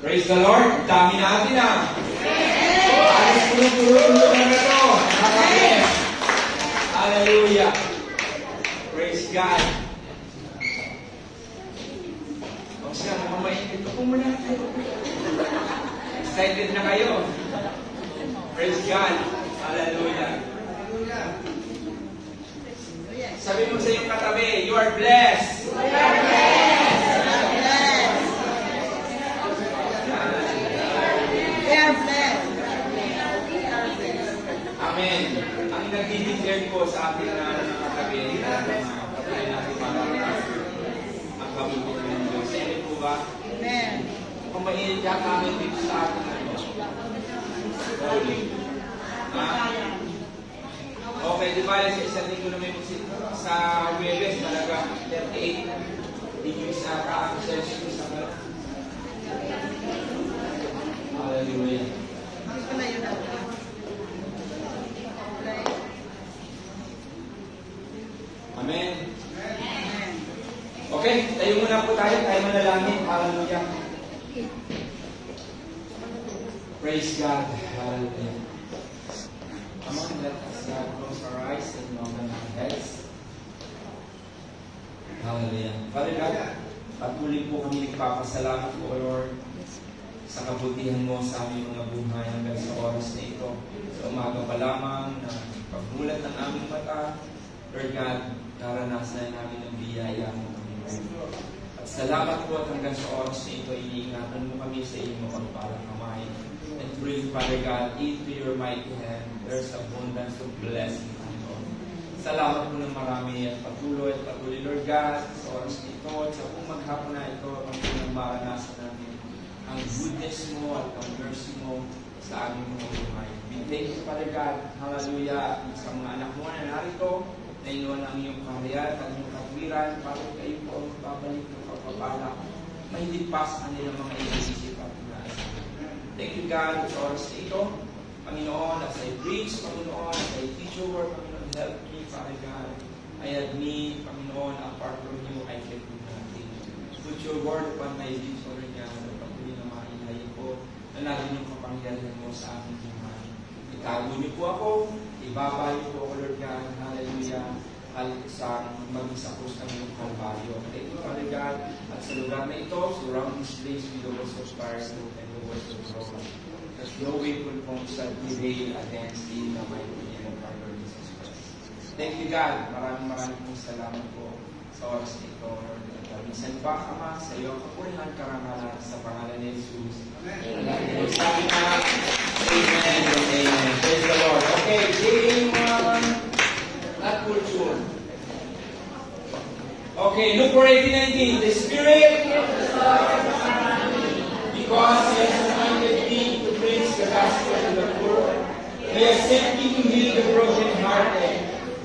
Praise the Lord. Dami natin Alis puno-puno na ito. Nakakabes. Hallelujah. Praise God. O siya, mamainit ko muna kayo. Excited na kayo. Praise God. Hallelujah. Sabi mo sa iyong katabi, you are blessed. You are blessed. Amen. Ang nag-declare ko sa ating nakatabi, kapatid natin para ang kabubuti ng Diyos. Amen po ba? Amen. Kung mainit yata namin dito sa ating holy. Okay, di ba sa isang linggo na may musik sa Webes, malaga 38 degrees ang Celsius sa mga. Hallelujah. Amen. Okay, tayo muna po tayo manalangin. Hallelujah. Praise God. Hallelujah. Come on, let us close our eyes and bow our heads. Hallelujah. Father God, patuloy po kami nagpapasalamat po, Lord, sa kabutihan mo sa aming mga buhay hanggang sa oras na ito. Sa umaga pa lamang na pagmulat ng aming mata, Lord God, karanasan namin ang biyaya mo kami. At salamat po at hanggang sa oras na ito, iniingatan mo kami sa iyong mapagpalang kamay. And bring, Father God, into your mighty hand, there's abundance of blessing, Lord. Salamat po ng marami at patuloy, Lord God, sa oras na ito at sa buong maghapon na ito, ang punang maranasan namin ang goodness mo at ang mercy mo sa aming mga buhay. We thank you, Father God, hallelujah, sa mga anak mo na narito, na inuwan ang iyong kaharian at iyong katwiran, para kayo po ang babalik ng pagpapala, mahigit pa sa kanilang mga inisip at nasa. Thank you, God, sa oras na ito, Panginoon, as I preach, Panginoon, as I teach your word, Panginoon, help me, Father God. I admit, Panginoon, apart from you, I can do nothing. Put your word upon my lips, Lord God, na patuloy na mailayin ko, na natin yung kapangyarihan mo sa aking buhay. Itago niyo po ako, ibaba niyo po ako, Lord God, hallelujah, sa mag-isapos ng iyong kalbaryo. Thank you, Father God, at sa lugar na ito, surround this place with the words of fire and the words of broken. That no weapon formed shall prevail against in the mighty name of our Lord Jesus Christ. Thank you, God. Maraming pong salamat po sa oras na ito, Lord. Minsan pa, Ama, sa iyo kapurihan karangalan sa pangalan ni Jesus. Amen. Sabi na, Amen and Amen. Praise the Lord. Okay, game not culture. Okay, look for 18:19. The Spirit of the Lord because He has anointed me to preach the gospel to the poor. He has sent me to heal the brokenhearted,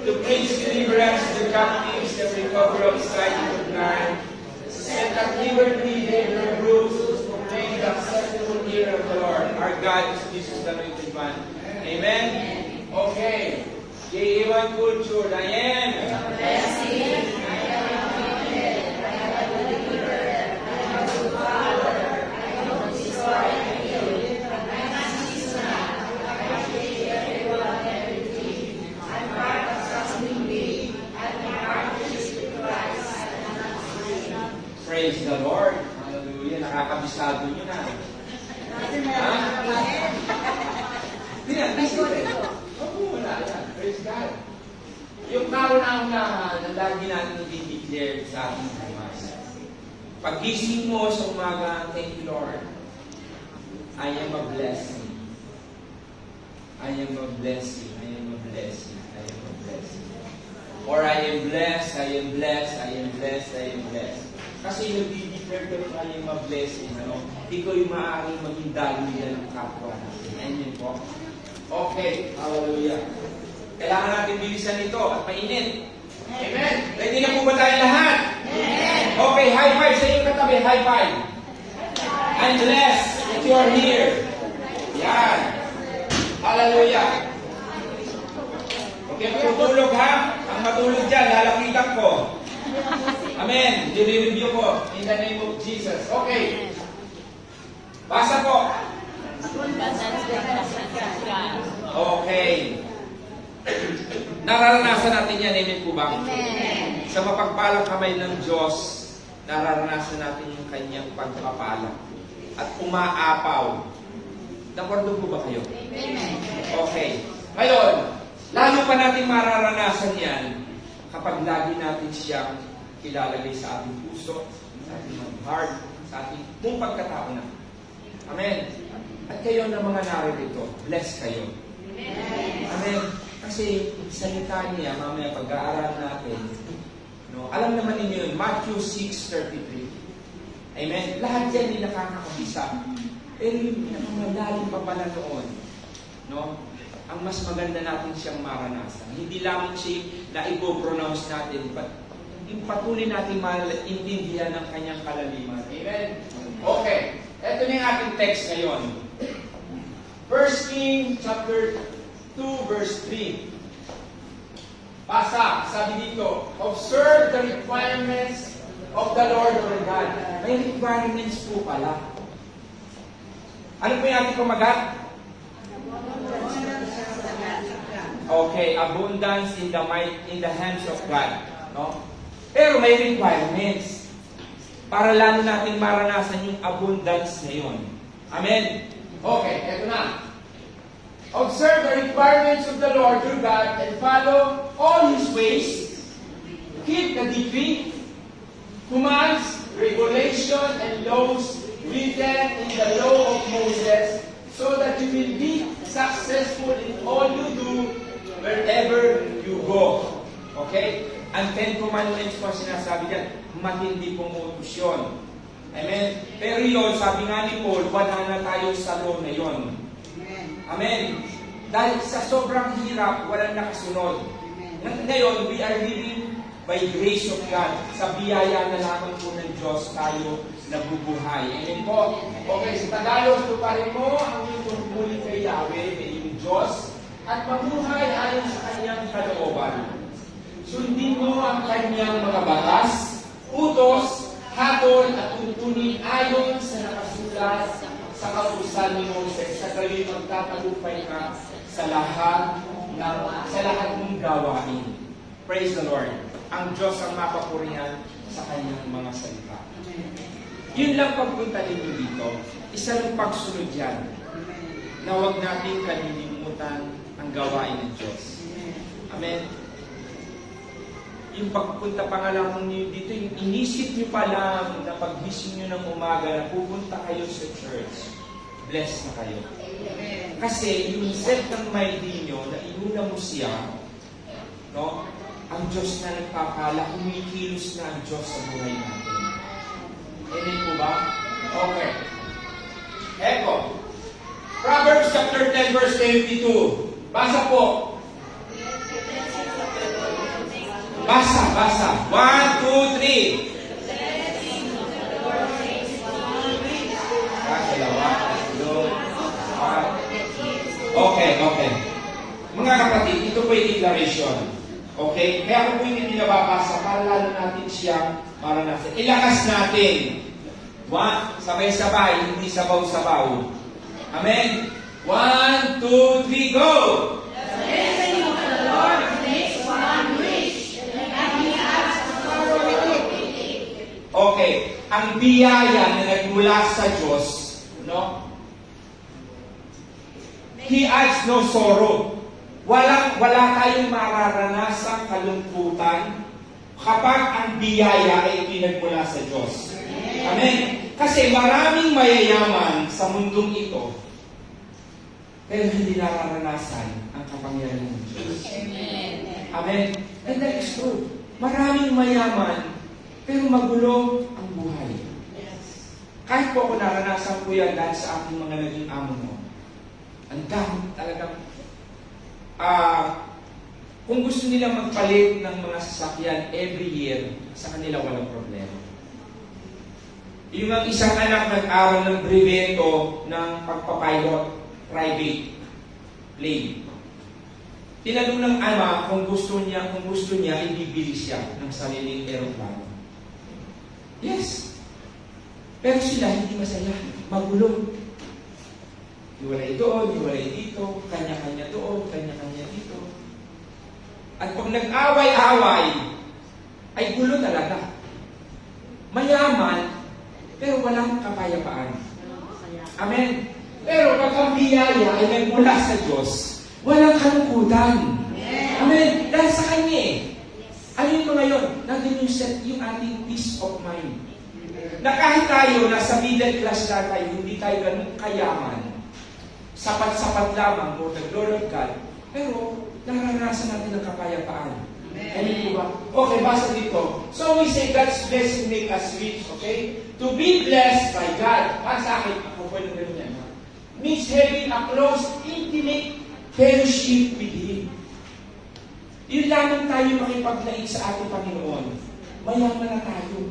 to preach deliverance to the captives, the recovery of sight to the blind, to set at liberty they who are bruised, to proclaim the acceptable year of the Lord. Our God is Jesus the Anointed One. Amen? Okay. J.A.1 Culture, Diane. Blessing. Praise the Lord. Hallelujah. Nakakabisado nyo na. Hindi na, wala yan. Praise God. Yung kauna-unahan na lagi natin i-declare sa ating buhay. Pag-gising mo sa umaga, thank you, Lord. I am a blessing. I am a blessing. I am a blessing. I am a blessing. Or I am blessed, I am blessed, I am blessed, I am blessed. Kasi nag-declare ka I am a blessing. Ikaw yung maaaring maging daluyan ng kapwa natin. Amen po. Okay, hallelujah. Kailangan natin bilisan ito at mainit. Amen. Ready na po ba tayo lahat? Amen. Okay, high five sa iyong katabi. High five. I'm blessed that you are here. Yan. Hallelujah. Okay, matutulog ha. Ang matulog dyan, lalapitan ko. Amen. I-review ko in the name of Jesus. Okay. Basa po. Okay. Nararanasan natin yan, amen po ba? Amen. Sa mapagpalang kamay ng Diyos, nararanasan natin yung kanyang pagpapala at umaapaw. Nakuha po ba kayo? Amen. Okay. Ngayon, lalo pa natin mararanasan yan kapag lagi natin siyang ilalagay sa ating puso, sa ating heart, sa ating buong pagkatao na. Amen. At kayo na mga naririto, bless kayo. Amen. Kasi salita niya, mamaya pag-aaral natin, no, alam naman ninyo yun, Matthew 6:33. Amen. Lahat yan hindi nakakakabisa. Pero yung pinakamalalim pa pala noon, no, ang mas maganda natin siyang maranasan. Hindi lamang siya na i-pronounce natin, but yung patuloy natin maintindihan ng kanyang kalaliman. Amen? Okay. Ito na yung ating text ngayon. 1 Kings chapter 2 verse 3. Basa, sabi dito, observe the requirements of the Lord your God. May requirements po pala. Ano po yung ating pamagat? Okay, abundance in the hands of God. No? Pero may requirements para lalo natin maranasan yung abundance na yun. Amen? Okay, eto na. Observe the requirements of the Lord your God and follow all His ways. Keep the decree, commands, regulation, and laws written in the law of Moses, so that you will be successful in all you do wherever you go. Okay? Ang 10 Commandments po sinasabi dyan, matindi pong utos yun. Amen? Pero yun, sabi nga ni Paul, wala na tayo sa law na yun. Amen? Dahil sa sobrang hirap, walang nakasunod. Ngayon, we are living by grace of God. Sa biyaya na lamang po ng Diyos tayo nabubuhay. Amen po? Okay, sa Tagalog, tuparin mo ang iyong tungkulin kay Yahweh, may iyong Diyos, at mabuhay ayon sa kanyang kalooban. Sundin mo ang kanyang mga batas, utos, hatol, at tuntunin ayon sa nakasulat sa kautusan ni Moses, sa gayon magtatagumpay ka sa lahat mong gawain. Praise the Lord. Ang Diyos ang mapapurihan sa kanyang mga salita. Yun lang pagpunta ninyo dito. Isa lang pagsunod yan na huwag natin kalilimutan ang gawain ng Diyos. Amen? Yung pagpunta pa nga lang ninyo dito, yung inisip nyo pa lang na paggising nyo ng umaga na pupunta kayo sa church, bless na kayo. Kasi yung set ng mind ninyo na inuna mo siya, no? Ang Diyos na nagpapala, kumikilos na ang Diyos sa buhay natin. Amen po ba? Okay. Eto. Proverbs chapter 10 verse 22. Basa po. Basa. 1, 2, 3. Okay. Mga kapatid, ito po yung declaration. Okay? Kaya ako po hindi nababasa para lalo natin siya maranasan. Ilakas natin. 1, sabay-sabay, hindi sabaw-sabaw. Amen? 1, 2, 3, go! The blessing of the Lord makes one rich, and He adds sorrow with it. Okay. Ang biyaya na nagmula sa Diyos, no? He adds no sorrow. Wala tayong mararanasang kalungkutan kapag ang biyaya ay pinagmula sa Diyos. Amen. Kasi maraming mayayaman sa mundong ito, pero hindi nararanasan ang kapangyarihan ng Diyos. Amen. And that is true. Maraming mayaman, pero magulo ang buhay. Kahit po ako naranasan ko yan dahil sa aking mga naging amo mo. Ang dami talagang kung gusto nila magpalit ng mga sasakyan every year, sa kanila walang problema. Yung ang isang anak nag-aral ng breveto ng pagpapilot private plane. Tinanong ng ama kung gusto niya, ibibili siya ng sariling aeroplano. Yes. Pero sila hindi masaya. Magulo. Hiwalay doon, hiwalay dito, kanya-kanya doon, kanya-kanya dito. At pag nag-away-away, ay gulo talaga. Mayaman, pero walang kapayapaan. Amen. Pero pag ang biyaya ay nagmula sa Diyos, walang kalungkutan. Amen. Dahil sa Kanya eh. Alin ko ngayon, nandun yung set yung ating peace of mind. Na kahit tayo, nasa middle class na tayo, hindi tayo ganun kayaman. Sapat-sapat lamang, for the glory of God. Pero, naranasan natin ang kapayapaan. Amen po ba? Okay, basa dito. So we say God's blessing make us rich, okay? To be blessed by God. Para sa akin, ako pwede ganun yan. Means having a close, intimate fellowship with Him. Yun lamang tayo makipagnaig sa ating Panginoon. Mayaman na tayo.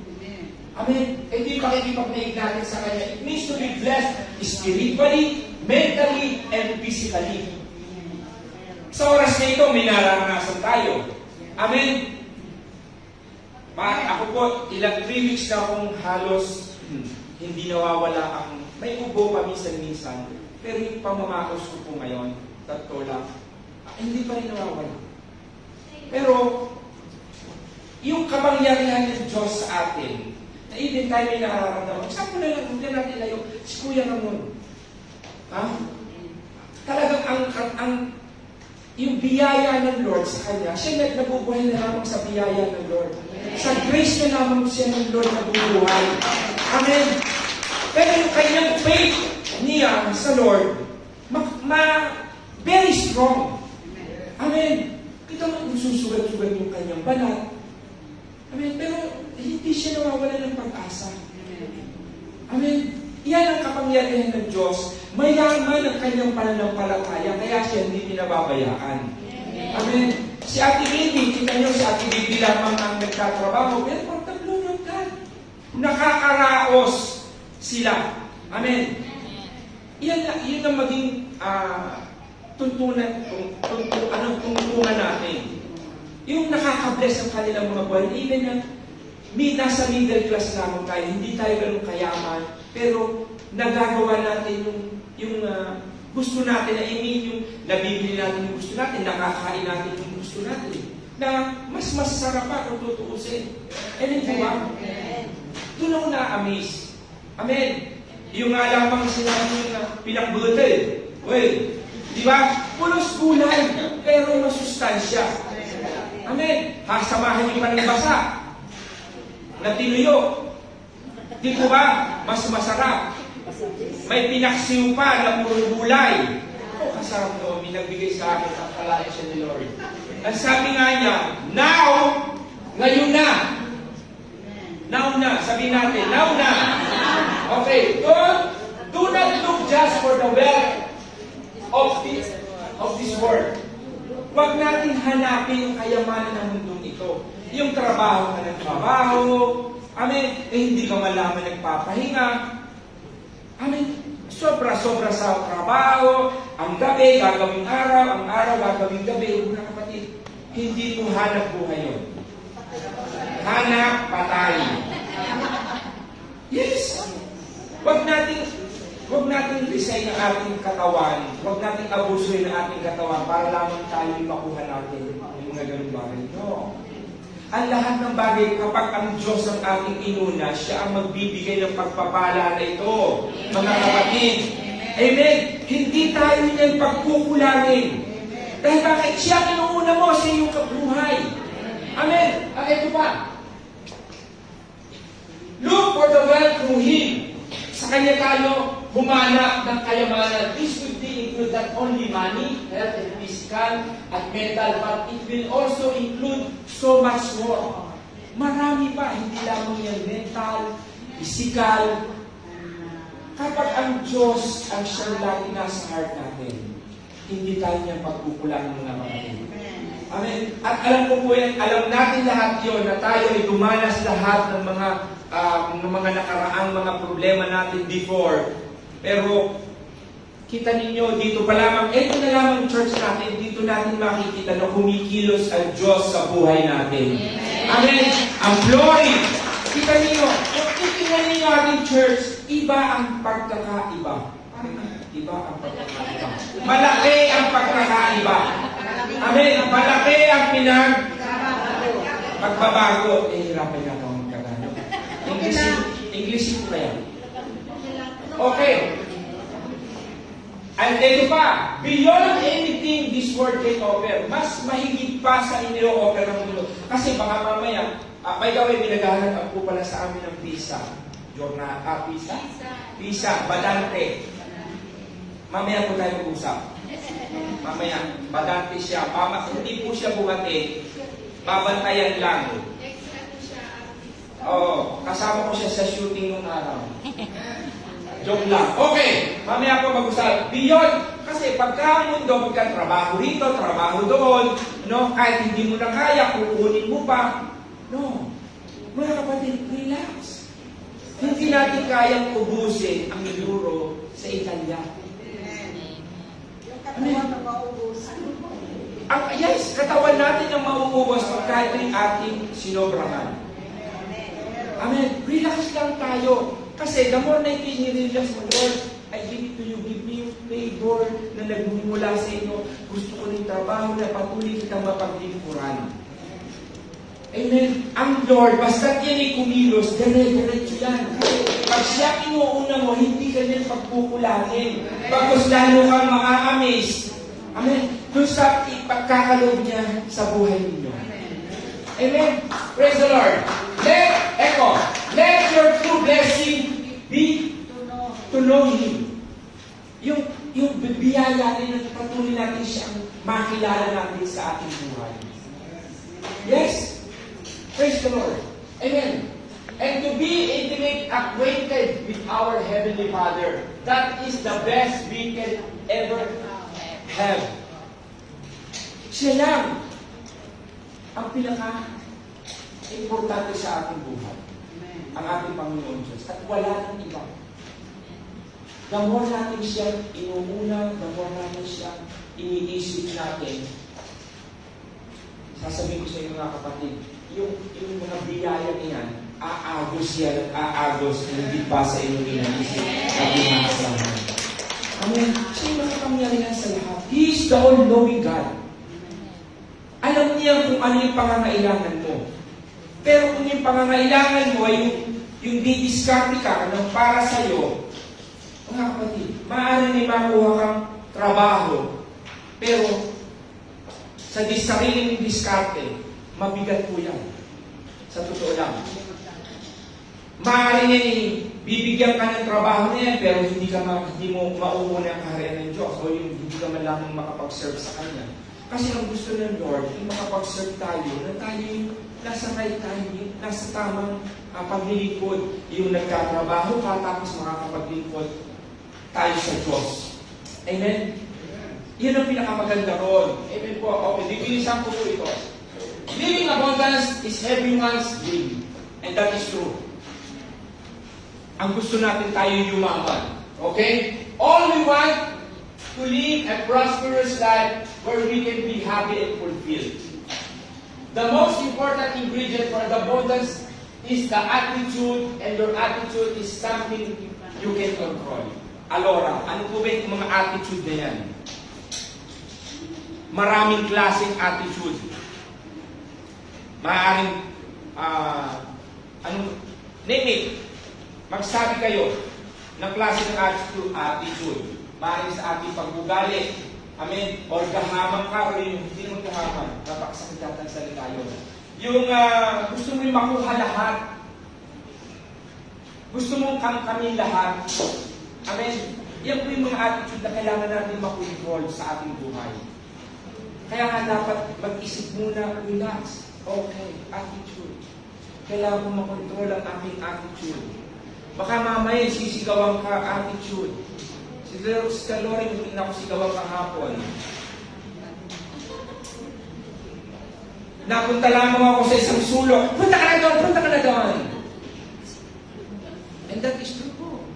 Amen. Ito yung makikipagnaig natin sa Kanya. It means to be blessed spiritually, mentally, and physically. Sa oras na ito, may nararanasan tayo. Amen. Ako po, ilang 3 weeks na akong halos hindi nawawala ang may ubo pa minsan-minsan. Pero yung pamamakos ko po ngayon, tatlo lang, hindi pa rin nawawala. Pero, yung kapangyarihan ng Diyos sa atin, na even tayo may nararamdaman, example na lang, hindi natin layo, si Kuya Ramon. Talagang yung biyaya ng Lord sa kanya, siya nabubuhay na lamang sa biyaya ng Lord. Sa grace na lamang siya ng Lord nabubuhay. Amen. Pero yung kanyang faith niya sa Lord, very strong. Amen. Kita mo, susugat-sugat yung kanyang balat. Amen. Pero hindi siya nawawala ng pag-asa. Amen. Yan ang kapangyarihan ng Diyos. Mayaman ang kanyang pananampalataya, kaya siya hindi pinababayaan. Amen. Si Ate Baby, kita nyo, si Ate Baby lamang ang nagtatrabaho, pero pag the glory of God, nakakaraos sila. Amen. Yan ang maging tuntunan natin. Yung nakaka-bless ang kanilang mga buhay, even na nasa middle class naman tayo, hindi tayo ganun kayaman, pero nagagawa natin yung gusto natin, yung nabibili natin yung gusto natin, nakakain natin yung gusto natin, na mas masarap pa kung tutuusin. Amen po ba? Doon ako na-amaze. Amen. Yung nga lamang sinabi yung pinakbutil. Well, di ba? Pulos gulay, pero masustansya. Amen. Samahan niyo pa ng basa. Na tinuyo. Di po ba? Mas masarap. May pinaksiw pa na puro gulay. Kasarap doon. May nagbigay sa akin ang kalahin siya ni Lord. Ang sabi nga niya, now, ngayon na. Now na. Sabi natin, now na. Okay. Do not look just for the wealth of this world. Huwag natin hanapin yung kayamanan ng mundong ito. Yung trabaho ka ng trabaho. Amen. Hindi ka malaman nagpapahinga. Amen. Sobra-sobra sa trabaho. Ang gabi, gagawing araw. Ang araw, gagawing gabi. Una kapatid, hindi mo hanap buhay yun. Hanap patay. Yes. Huwag natin resign ang ating katawan. Huwag natin abusuin ang ating katawan para lamang tayo makuha natin yung mga ganung bagay. No. Ang lahat ng bagay, kapag ang Diyos ang ating inuna, siya ang magbibigay ng pagpapala na ito. Mga kapatid. Amen. Hindi tayo niyan pagkukulangin. Dahil bakit siya inuuna mo sa iyong kabuhay. Amen. Ito pa. Look for the wealth through Him. Sa Kanya tayo humanap ng kayamanan. This would include not only money, health and physical, at mental, but it will also include so much more. Marami pa, hindi lamang yan mental, physical. Kapag ang Diyos ang siyang lagi nasa heart natin, hindi tayo niyang pagkukulang mga kapatid. Amen. At alam ko po yan, alam natin lahat yon na tayo ay dumanas lahat ng mga nakaraang mga problema natin before. Pero kita ninyo, dito pa lamang, ito na lamang church natin, dito natin makikita na kumikilos ang Diyos sa buhay natin. Amen. Ang glory. Kita ninyo, kung titingnan ninyo ating church, iba ang pagkakaiba. Parang Iba ang pagkakaiba. Malaki ang pagkakaiba. Amen. Malaki ang pagbabago. Hirapan na ako magkagano. English po kaya. Okay. And ito pa, beyond anything this world can offer, mas mahigit pa sa inyo-offer ng mundo. Kasi baka mamaya, may gawin, pinaghahanap po pala sa amin ng visa. Visa, badante. Mamaya po tayo mag-usap. Mamaya, badante siya. Hindi po siya bumati. Babantayan lang. Oo, kasama ko siya sa shooting nung araw. Joke lang. Okay, mamaya po mag-usap. Beyond, kasi pagka mundo, pagka trabaho rito, trabaho doon, no, kahit hindi mo na kaya, kukunin mo pa. No. Mga kapatid, relax. Hindi natin kayang ubusin ang euro sa Italia. Yes, katawan natin ang mauubos pagka ito'y ating sinobrahan. Amen. Relax lang tayo. Kasi the more na itinirilas mo, Lord, I give it to you. Give me yung favor na nagmumula sa inyo. Gusto ko ng trabaho na patuloy kitang mapaglingkuran. Amen. Ang Lord, basta yan ay kumilos, dire-diretso yan. Pag siya inuuna mo, hindi ka niyan pagkukulangin. Pagkos lalo kang maka-amaze. Amen. Doon sa ipagkakaloob niya sa buhay ninyo. Amen. Praise the Lord. Let your true blessing be to know Him. Yung biyaya rin na patuloy natin siyang makilala natin sa ating buhay. Yes. Praise the Lord. Amen. And to be intimate, acquainted with our Heavenly Father. That is the best we can ever have. Siya lang ang pinaka-importante sa ating buhay. Ang ating Panginoon Diyos. At wala nang iba. The more natin siya inuuna, the more natin siya iniisip natin. Sasabihin ko sa inyo mga kapatid, yung mga biyaya niyan, aagos yan, aagos, hindi pa sa inyong iniisip at inaasama. Amen. Siya yung makapangyarihan sa lahat. He is the all-knowing God. Alam niya kung ano yung pangangailangan mo. Pero kung yung pangangailangan mo ay yung didiskarte ka ng para sa'yo, mga kapatid, maaari may makuha kang trabaho, pero sa sariling diskarte, mabigat po yan. Sa totoo lang. Maaari niya bibigyan ka ng trabaho na yan, pero hindi mo mauuna ang kaharian ng Diyos, o yung hindi ka man lamang makapag-serve sa Kanya. Kasi ang gusto ng Lord, yung makapag-serve tayo, na tayo yung nasa right time, nasa tamang paglilingkod, yung nagkatrabaho ka, tapos makakapaglingkod tayo sa Diyos. Amen? Yan ang pinakamaganda ron. Amen po. Okay, definition po ito. Living abundance is everyone's dream. And that is true. Ang gusto natin tayo yumaman. Okay? All we want to live a prosperous life where we can be happy and fulfilled. The most important ingredient for the abundance is the attitude, and your attitude is something you can control. Alora, ano po ba yung mga attitude na yan? Maraming klaseng attitude. Maaaring, name it. Magsabi kayo ng klase ng attitude. Maaaring sa ating pag-ugali. Amen. Or gahamang ka, o yung hindi naman gahamang. Napakasakit natin sa salita yun. Yung gusto mo yung makuha lahat. Gusto mong kami lahat. Amen. Yan po yung mga attitude na kailangan natin makontrol sa ating buhay. Kaya nga dapat mag-isip muna, relax. Okay, attitude. Kailangan mo makontrol ang aking attitude. Baka mamaya sisigawan ka, attitude. Si Loren, hindi na ako sigawan kahapon. Napunta lamang ako sa isang sulok. Punta ka na doon, punta ka na doon. And that is true po.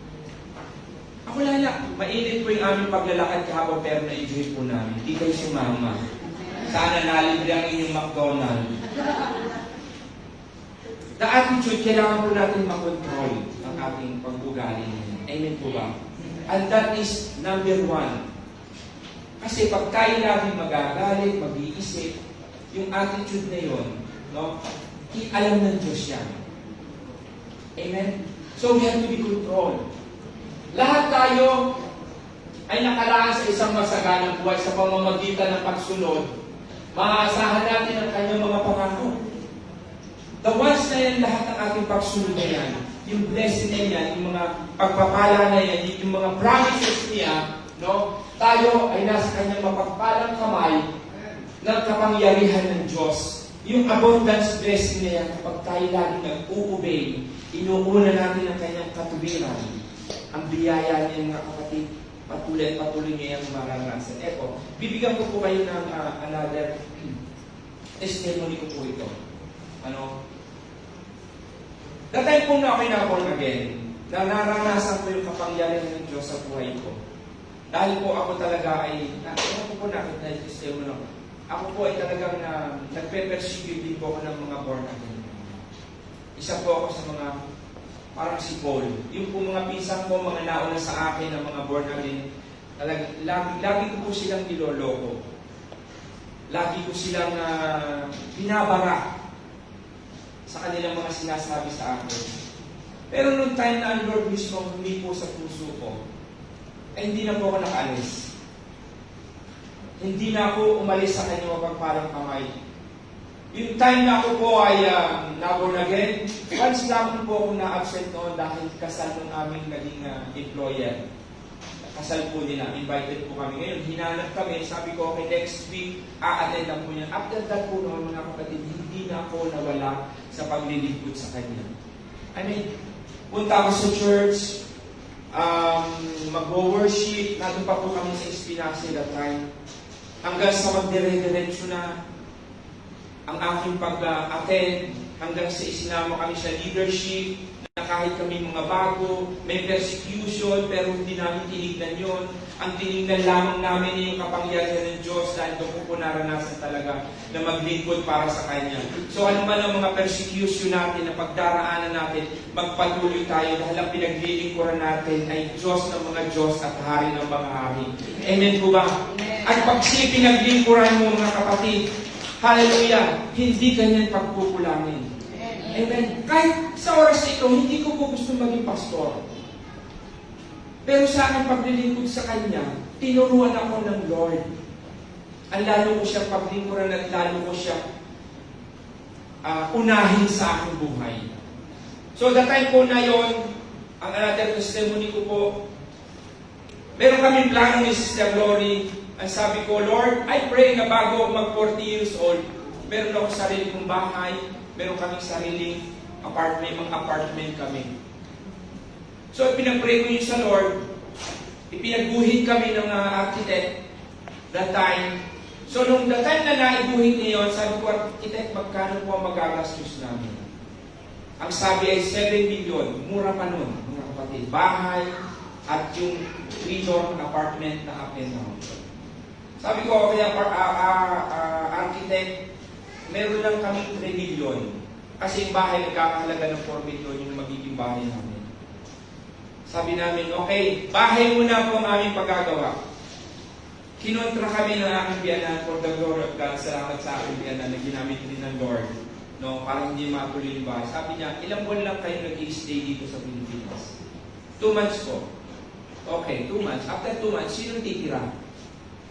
Ako lala, mainit po yung aming paglalakad kahapon, pero na-enjoy po namin. Hindi kayo sumama. Sana nalibre ang inyong McDonald's. The attitude, kailangan po natin makontrol ang ating pag-ugali. Amen po ba? And that is number one. Kasi pag tayo laging magagalit, mag-iisip, yung attitude na yun, no? Alam ng Diyos yan. Amen? So we have to be controlled. Lahat tayo ay nakalaan sa isang masaganang buhay sa pamamagitan ng pagsunod. Maaasahan natin ang kanyang mga pangako. The ones na yan, lahat ng ating pagsunod na yan, yung blessing na yan, yung mga pagpapala na yan, yung mga promises niya, no? Tayo ay nasa kanyang mapagpalang kamay ng kapangyarihan ng Diyos. Yung abundance blessing na yan, kapag tayo laging nag-uubay, inuuna natin ang kanyang katubiran. Ang biyaya niya, mga kapatid, patuloy niya yung maranasan. Eto, bibigyan ko po kayo ng another testimony ko po ito. Ano? Datay po na ako'y na-born again, na naranasan ko yung kapangyarihan ng Diyos sa buhay ko. Dahil po ako talaga ay, ako po nakit na yung testimony ako. Ako po ay talagang nagpe-persecute din po ako ng mga born again. Isa po ako sa mga, parang si Paul. Yung po mga pinsan ko, mga nauna sa akin ng mga born again, lagi ko po silang niloloko. Lagi ko silang binabara sa kanilang mga sinasabi sa akin. Pero nung time na ang Lord mismo hindi po sa puso ko, ay hindi na po ako nakaalis. Hindi na ako umalis sa kanyang mapagpalang kamay. Yung time na ako po ay na-born again, once lang po ako na-absent noon dahil kasal ng aming naging employer. Kasal po nila, invited po kami. Ngayon, hinanap kami, sabi ko, okay, next week, a-attend lang po niyan. After that po noon, mga kapatid, hindi na ako nawala sa paglilingkod sa kanya. I mean, punta ako sa church, mag-worship, nandun pa po kami sa Espinacio that time. Hanggang sa magdire-diretso na ang aking pag-attend, hanggang sa isinama kami sa leadership, na kahit kami mga bago, may persecution, pero hindi namin tinignan yon. Ang tinignan lamang namin ay yung kapangyarihan ng Diyos dahil doon po naranasan talaga na maglingkod para sa Kanya. So ano man ang mga persecution natin, na pagdaraanan natin, magpatuloy tayo dahil ang pinaglilingkuran natin ay Diyos ng mga Diyos at Hari ng mga Hari. Amen po ba? At pag siya pinaglingkuran mo, mga kapatid, hallelujah, hindi ganyan pagkukulangin. Amen. Kahit sa oras na ito, hindi ko po gusto maging pastor. Pero sa aking paglilingkod sa Kanya, tinuruan ako ng Lord. Ang lalo ko siya paglingkuran at lalo ko siya unahin sa aking buhay. So, the time po na yon, ang another testimony ko po, meron kaming plano ni Sister Glory. Ang sabi ko, Lord, I pray na bago ako mag 40 years old, meron ako sarili kong bahay, meron kaming sariling apartment, mga apartment kami. So, pinag-pray ko yun sa Lord. Ipinagguhit kami ng architect that time. So, nung the time na naiguhit niya yun, sabi ko, architect, magkano po ang magagastos namin? Ang sabi ay 7 million. Mura pa nun, mga kapatid. Bahay at yung 3-door apartment na up and down. Sabi ko, kaya architect, meron lang kaming 3 million. Kasi yung bahay nagkakahalaga ng 4 million yung magiging bahay namin. Sabi namin, okay, bahay muna po ang aming paggagawa. Kinontra kami ng aking biyanan for the glory of God. Salamat sa aking biyanan na ginamit din ng Lord. No, para hindi matuloy yung bahay. Sabi niya, ilang buwan lang kayo nag-i-stay dito sa Pilipinas? 2 months po. Okay, 2 months. After 2 months, sino titira?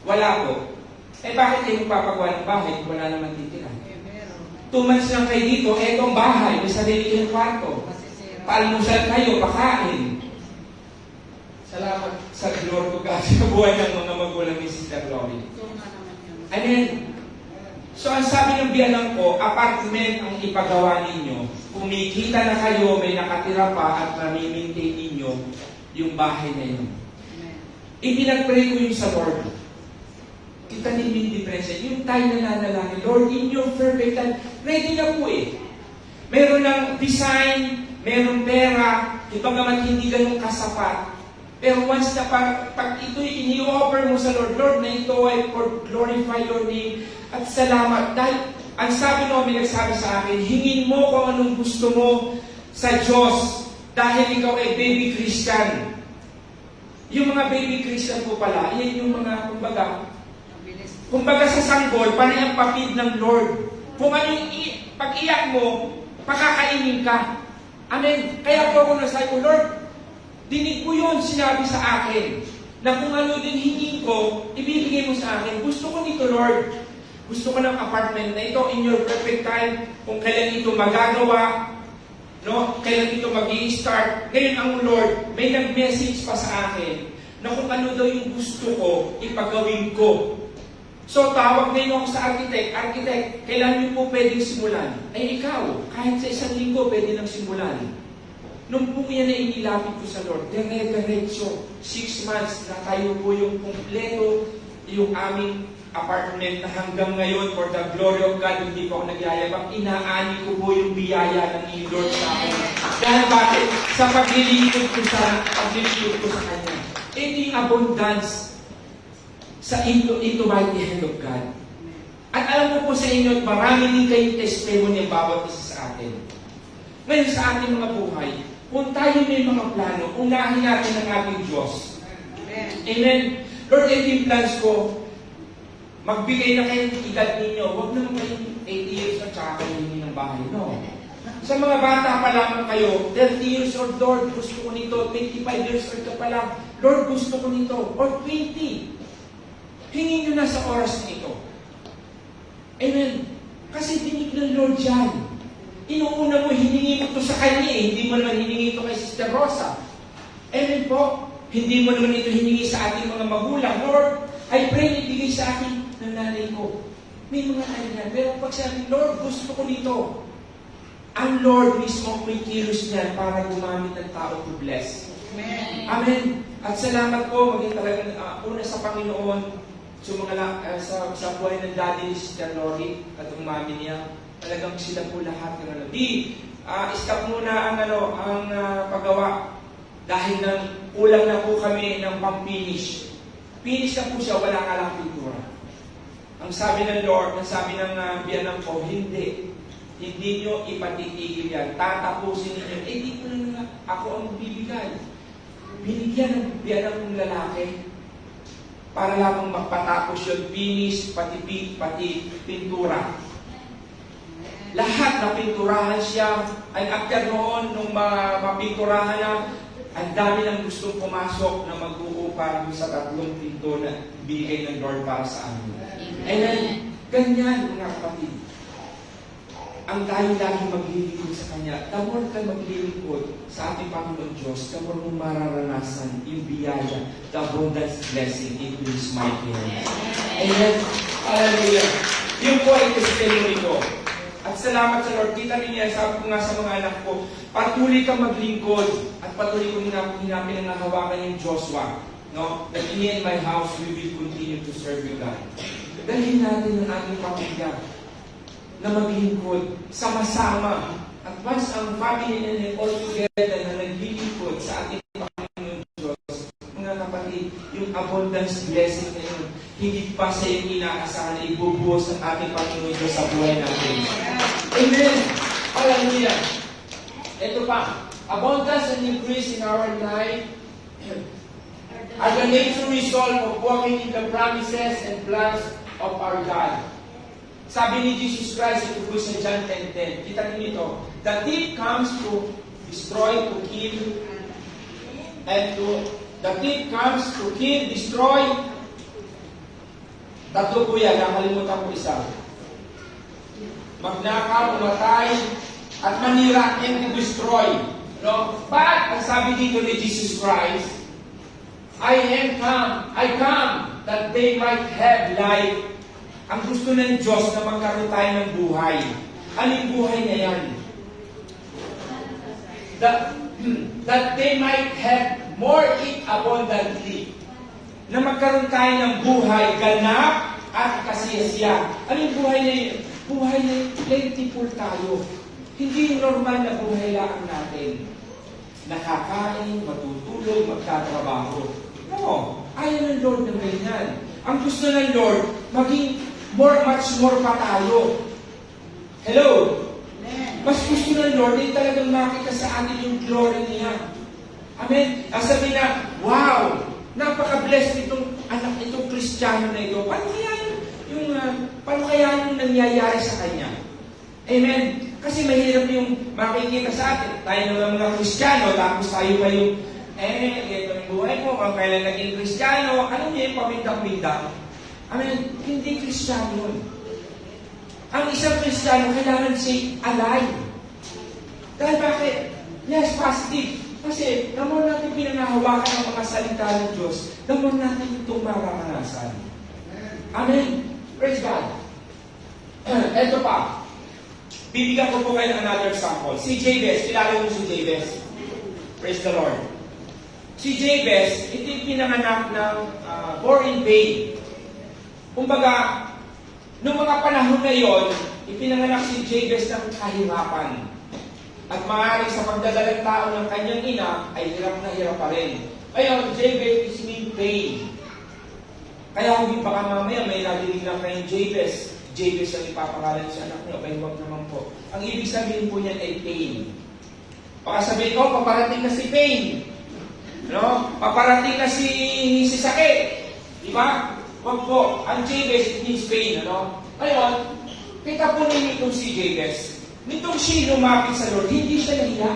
Wala po. Eh bakit kayo magpapagawa ng bahay kung wala naman titira? 2 months lang kayo dito, etong bahay, may sarili kayong kwarto. Paalmusal kayo, pakain. Salamat sa Lord ko kasi sa buhay ng mga magulang ni Sister Glory. Amen. So ang sabi ng biyanan ko, apartment ang ipagawa ninyo. Kumikita na kayo, may nakatira pa at nami-maintain ninyo yung bahay na yun. Ipinag-pray ko yun sa Lord. Kita din yung diferensya. Yung tayo na nanalangin, Lord, in your perfect time, ready na po eh. Meron ng design, meron pera, ibang naman hindi ganun kasapat. Pero once na pag ito'y ini-offer mo sa Lord, Lord, na ito ay for glorify your name at salamat. Dahil ang sabi mo, may nagsabi sa akin, hingin mo kung anong gusto mo sa Diyos dahil ikaw ay baby Christian. Yung mga baby Christian po pala, yan yung mga, kumbaga sa sanggol, panay ang papid ng Lord. Kung ano yung pag-iyak mo, pakakainin ka. Amen. Kaya po ako nasabi ko, Lord, dinig mo yun, sinabi sa akin, na kung ano din hingin ko, ibibigay mo sa akin. Gusto ko nito, Lord. Gusto ko ng apartment na ito in your perfect time, kung kailan ito magagawa, no? Kailan ito mag-i-start. Ngayon ang Lord, may nag-message pa sa akin na kung ano daw yung gusto ko, ipagawin ko. So, tawag ngayon ako sa architect, kailan niyo po pwedeng simulan? Ay, ikaw, kahit sa isang linggo, pwede nang simulan. Nung po yan na inilapit ko sa Lord, dire-diretso, 6 months na tayo po yung kumpleto, yung aming apartment na hanggang ngayon, for the glory of God, hindi po ako nagyayabang, inaani ko po yung biyaya ng Lord sa akin. Dahil bakit? Sa paglilingkod ko sa Kanya. Ito yung abundance sa into mighty hand of God. At alam mo po sa inyo, marami din kayong testimony ang bawat isa sa atin. Ngayon sa ating mga buhay, kung tayo may mga plano, unahin natin ang ating Diyos. Amen. Lord, ito yung plans ko. Magbigay na kayo ng edad ninyo. Huwag naman kayong 8 years at saka kayo hindi ng bahay. No. Sa mga bata pa lamang kayo, 30 years old, Lord, gusto ko nito. 25 years old ka pa lang, Lord, gusto ko nito. Or 20. Hingin nyo na sa oras na ito. Amen. Kasi dinig ng Lord yan. Inuuna mo, hiningi mo ito sa Kanya eh. Hindi mo naman hiningi ito kay Sister Rosa. Amen po. Hindi mo naman ito hiningi sa ating mga magulang. Lord, I pray na ibigay sa akin ng nanay ko. May mga kanya. Pero pag sabi, Lord, gusto ko nito. Ang Lord mismo may kilos niyan para gumamit ng tao to bless. Amen. Amen. At salamat po, maging talagang una sa Panginoon, sa buhay ng daddy ni Sister Lori at ang mami niya. Talagang sila po lahat ng stop muna ang paggawa dahil kulang na po kami ng pang-finish. Finish na po siya, wala ka lang pintura. Ang sabi ng Lord, ang sabi ng biyanang ko, hindi nyo ipatitigil yan. Tatapusin ninyo. Di ko na ako ang bibigay. Binigyan ng biyanang kong lalaki para lamang magpatapos yun, finish, pati pintura. Lahat na pinturahan siya. And after noon, nung mapinturahan na, ang dami nang gustong pumasok na mag-uupa sa 3 pinto na bigay ng Lord para sa amin. And ganyan, mga kapatid. Ang tayo lagi maglilingkod sa Kanya. The more ka maglilingkod sa ating Panginoon Diyos, the more mong mararanasan yung biyaya, the abundance blessing in His mighty name. Amen. Hallelujah. Yung po ay testimony ko. At salamat sa Lord. Kita niya, sabi ko nga sa mga anak ko, patuloy kang maglingkod at patuloy ko hinapin ang nahawakan yung Joshua. No? That in me and my house, we will continue to serve you, God. Dalhin natin ang ating pamilya na maglingkod sama-sama. At once ang family and all together na naglilingkod sa ating Panginoon Diyos, mga kapatid, yung abundance blessing na yun, higit pa sa yung inaasahan na ibubuhos ng ating Panginoon Diyos sa buhay natin. Amen! Hallelujah! Ito pa, abundance and increase in our life are the natural result of walking in the promises and plans of our God. Sabi ni Jesus Christ, ito po sa John 10:10. Kita niyo ito. The thief comes to destroy, to kill, the thief comes to kill, destroy. Tatlo po yan, nakalimutan ko isa. Magnakaw, umatay, at manira, and to destroy. No? But, ang sabi dito ni Jesus Christ, I come that they might have life. Ang gusto ng Diyos na magkaroon tayo ng buhay. Anong buhay na yan? That they might have more it abundantly. Na magkaroon tayo ng buhay, ganap at kasiyasiya. Anong buhay na yun? Buhay na plentiful tayo. Hindi yung normal na buhay lang natin. Nakakain, matutulog, magtatrabaho. No, ayaw ng Lord na ganyan. Ang gusto ng Lord, maging much more pa tayo. Hello? Mas gusto ng Lord, ay talagang makita sa atin yung glory niya. Amen? Ang sabi na, wow! Napaka-blessed itong anak, itong Kristiyano na ito. Paano kaya yung nangyayari sa kanya? Amen? Kasi mahirap yung makikita sa atin. Tayo naman mga Kristiyano, tapos tayo pa yung, ito yung buhay mo, kung kailan naging Kristiyano, ano niya yung pamindak-mindak? Amen? Hindi Kristiyano yun. Ang isang Kristiyano, kailangan siya alive. Dahil bakit? Yes, positive. Kasi, naman natin pinangahawakan ang mga salita ng Diyos, naman natin itong mararanasan. Amen? Praise God. Ito pa. Bibigyan ko po kayo ng another sample. Si Jabez, kilala mo si Jabez? Praise the Lord. Si Jabez, ito yung pinanganak ng born in pain. Kumbaga, noong mga panahon na yon, ipinanganak si Jabez ng kahirapan. At maaaring sa pagdadalang tao ng kanyang ina, ay hirap na hirap pa rin. Ngayon, Jabez is in pain. Kaya kung baka mamaya may nadinig na kayong Jabez, Jabez ang ipapangalan sa anak niyo, ay huwag naman po. Ang ibig sabihin po niyan ay pain. Baka sabihin ko, paparating na si pain. No? Paparating na si sakit. Di ba? Huwag po. Ang Jabez, it means pain. Ano? Ngayon, kita po ninyo itong si Jabez. Nitong siya lumapit sa Lord, hindi siya nahiya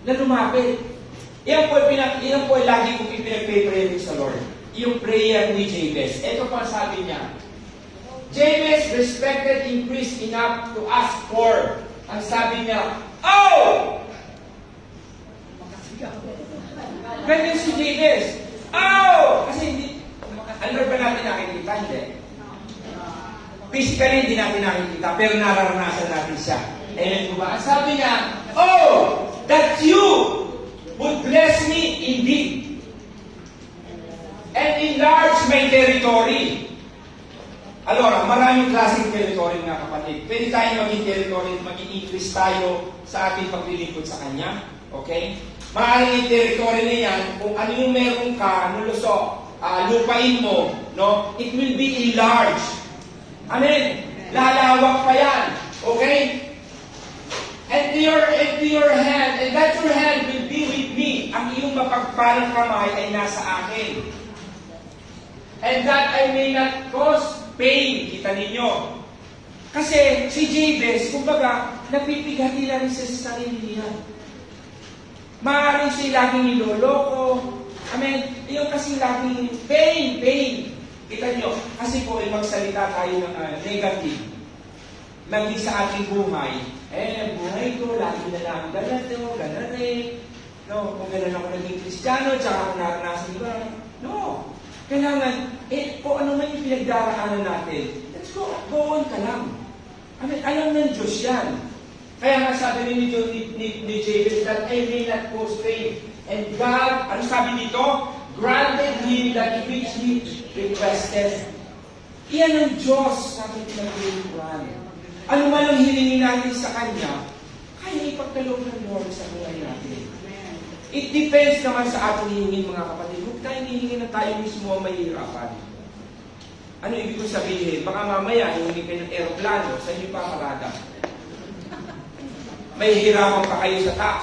na lumapit. Yan po ay lagi kong ipinag-pray sa Lord. Yung prayer ni Jabez. Ito pa sabi niya. Jabez respected increased enough to ask for. Ang sabi niya, oh! Ganyan si Jabez. Oh! Kasi hindi, ano ba natin nakikita? Hindi. Physically, hindi natin nakikita, pero nararanasan natin siya. Amen po ba? Ang sabi niya, oh! That you would bless me indeed and enlarge my territory. Allora, maraming klaseng territory nga kapatid. Pwede tayo maging territory, mag-i-increase tayo sa ating paglilingkod sa Kanya. Okay? Maaaring yung territory na yan, kung ano yung meron ka, lupain mo, no? It will be enlarged. Amen? Lalawak pa yan. Okay? And your hand, and that your hand will be with me. Ang iyong mapagpalang kamay ay nasa akin. And that I may not cause pain. Kita ninyo. Kasi si Jabez, kumbaga, napipigati na rin sa sarili niya. Maaaring siya laging niloloko. Amen. Yung kasi laging pain. Kita nyo, kasi po ay magsalita tayo ng negative. Lagi sa ating buhay. Buhay ko, lagi na lang ganito, ganun. No, kung gano'n ako naging Kristiyano, tsaka ako naranasan ba? No. Kailangan, kung ano man yung pinagdaraanan natin, let's go on ka lang. Amen, alam ng Diyos yan. Kaya nga sabi ni Jabez that I may not cause pain. And God, ano sabi dito? Granted him that which he requested. Iyan ang Diyos sa ating pinag-iwan. Ano man ang hilingin natin sa Kanya, kaya ipagkaloob ng Lord sa buhay natin. It depends naman sa ating hihingin, mga kapatid. Huwag tayong hihingin na tayo mismo ang mahihirapan. Ano ibig ko sabihin? Baka mamaya, hihingi kayo ng aeroplano, sa inyo pa parada. May hirapan pa kayo sa tax.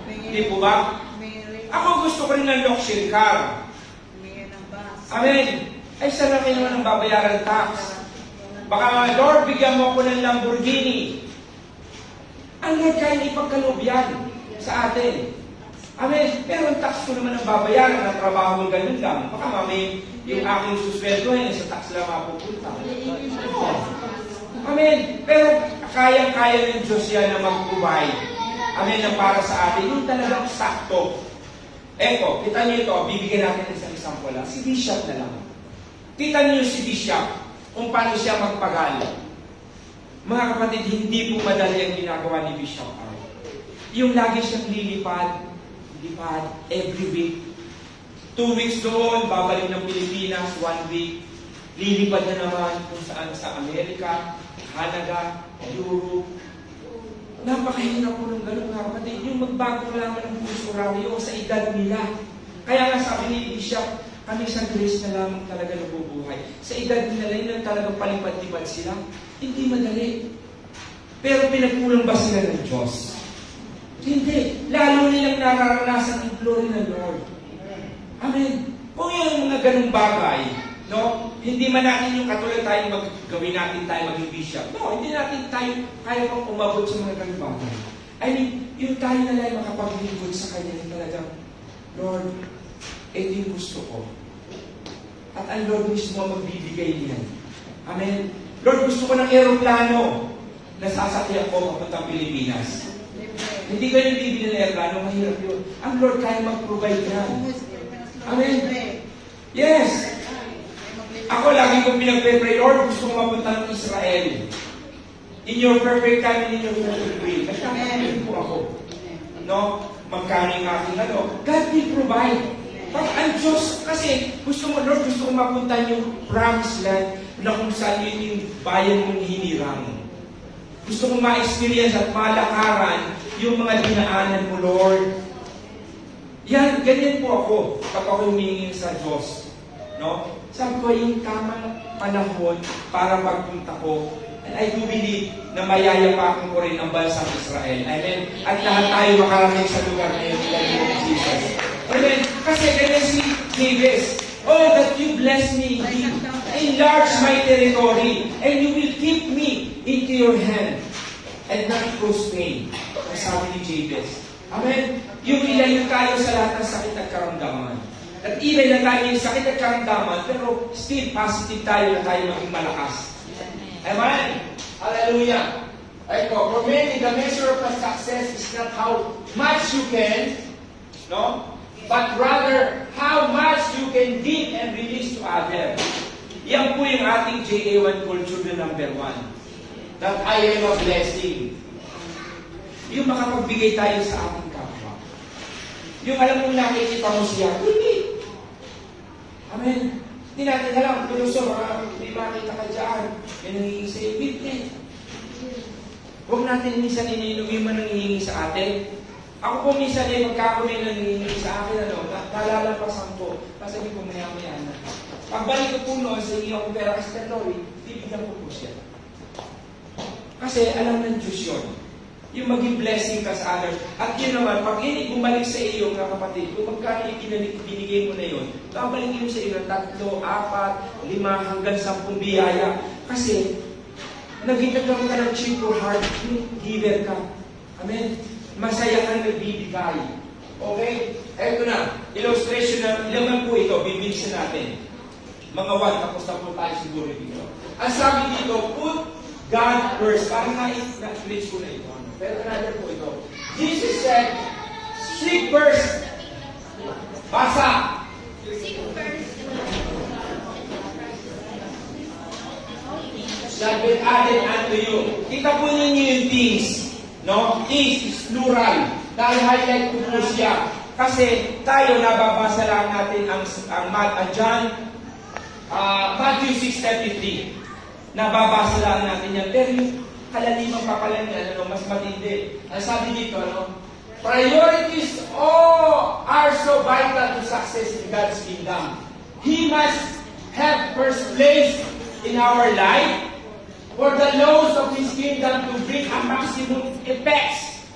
Hindi po ba? Ako gusto ko rin ng luxury car. Amen. Ay, sana kayo naman ang babayaran tax. Baka, Lord, bigyan mo ako ng Lamborghini. Ang Lord kaya ipagkaloob yan sa atin. Amen. Pero ang tax ko naman ang babayaran, ang trabaho mo ganun lang. Baka mamay yung aking susweldohin sa tax lang mapupunta. Amen. Pero kayang-kaya ng Diyos yan na mag-provide. Amen. Na para sa atin. Yung talagang sakto. Eto, kita niyo ito, bibigyan natin ng isang example lang. Si Bishop na lang. Kita niyo si Bishop, kung paano siya magpagal. Mga kapatid, hindi po madali ang ginagawa ni Bishop Al. Yung lagi siyang lilipad, every week. 2 weeks doon, babalik ng Pilipinas, 1 week. Lilipad na naman kung saan sa Amerika, Canada, Europe. Napakahirap po ng gano'n, mga kapatid. Yung magbago lamang ng puso oraryo sa edad nila. Kaya nga sabi ni Bishop, kami sa grace na lamang talaga nabubuhay. Sa edad nila, yun lang talagang palipad-lipad sila. Hindi madali. Pero pinagkulang ba sila ng Diyos? Hindi. Lalo nilang nararanasan ang glory ng Lord. Amen. Kung yung mga ganung bagay, no, hindi man natin yung katulad tayo gawin natin tayo maging bishop. No, hindi natin tayo kaya pang umabot sa mga ganung bagay. I mean, yung tayo na lang makapaglingkod sa Kanya na talagang, Lord, ito yung gusto ko. At ang Lord mismo magbibigay niyan. Amen. Lord, gusto ko ng aeroplano na sasakyan ko papuntang Pilipinas. Hindi ko yung bibili ng aeroplano, mahirap yun. Ang Lord kaya mag-provide yan. Amen. Yes. Ako lagi kong pinagpe-pray, Lord, gusto ko mapunta ng Israel. In your perfect time and in your perfect will. Nagkakaroon po ako. No? Magkano yung aking ano? God will provide. Pag ang Diyos, kasi gusto mo, Lord, gusto ko mapunta yung promised land na kung saan yun yung bayan mong hinirang. Gusto ko ma-experience at malakaran yung mga dinaanan mo, Lord. Yan, ganyan po ako kapag ako humingi sa Diyos. No? Sabi ko, yung tamang panahon para magpunta ko. And I do believe na mayayapakan ko rin ang bansang Israel. Amen? At lahat tayo makarating sa lugar na yun in the name of Jesus. Amen? Kasi ganyan si Jabez. Oh, that you bless me indeed. Enlarge my territory. And you will keep me into your hand. And not cause pain. Ang sabi ni Jabez. Amen? Yung ilayo tayo sa lahat ng sakit at karamdaman. At even na tayo yung sakit at karamdaman, pero still positive tayo na tayo maging malakas. Amen? Hallelujah. Eko, for many, the measure of a success is not how much you can, no? But rather, how much you can give and release to others. Yan po yung ating JA1 culture na number 1. That I am a blessing. Yung makapagbigay tayo sa ating kapwa. Yung alam mong nakikita mo siya, hindi. Amen. Hindi natin alam, Tuloso, may makita ka dyan. May nangihingi sa iyo, bibigay. Huwag natin minsan iniinumin man nangihingi sa atin. Ako po minsan pagka ako may nangihingi sa akin, nalalapasan ko. Sabi ko, maya-maya na. Pagbalik ko po noon, sa iyo akong pera kasi Lord, bibigyan ko po siya. Kasi alam ng Diyos yun. Yung maging blessing ka sa others. At yun naman, pag hindi bumalik sa iyo, mga kapatid, kung magkano yung binigay mo na yun, babalik yun sa iyo ng 3, 4, 5, hanggang 10 biyaya. Kasi, naging-nagkaroon ka ng cheerful heart, yung giver ka. Amen? Masaya ka nagbibigay. Okay? Eto na, illustration na, ilan po ito, bibilisan natin. Mga 1, tapos na po tayo siguro dito. Ang sabi dito, put God first. Parang na-switch ko na ito. Pero another po ito. Jesus said, seek first. Basa. Seek first. That will added unto you. Kita po ninyo yung things. No? Things is plural. Dahil highlight ko po siya. Kasi tayo nababasa lang natin ang John, Matthew 6:33. Nababasa lang natin yan. Pero yung kalaliman pa pala niya, mas matindi. Ang sabi dito, priorities are so vital to success in God's kingdom. He must have first place in our life for the laws of His kingdom to bring a maximum effects.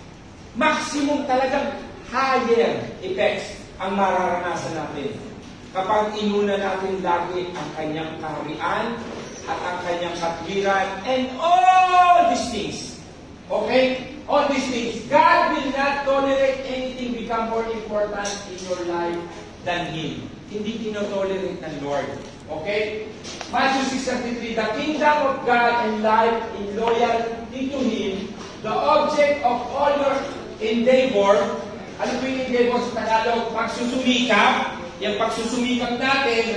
Maximum talagang higher effects ang mararanasan natin. Kapag inuna natin lagi ang kanyang kaharian, at ang kanyang katwiran, and all these things. Okay? All these things. God will not tolerate anything become more important in your life than Him. Hindi tinotolerate ng Lord. Okay? Matthew 6:33, the kingdom of God and life in loyalty to Him, the object of all your endeavor, ano po yung endeavor sa Tagalog? Pagsusumikap. Yung pagsusumikap natin,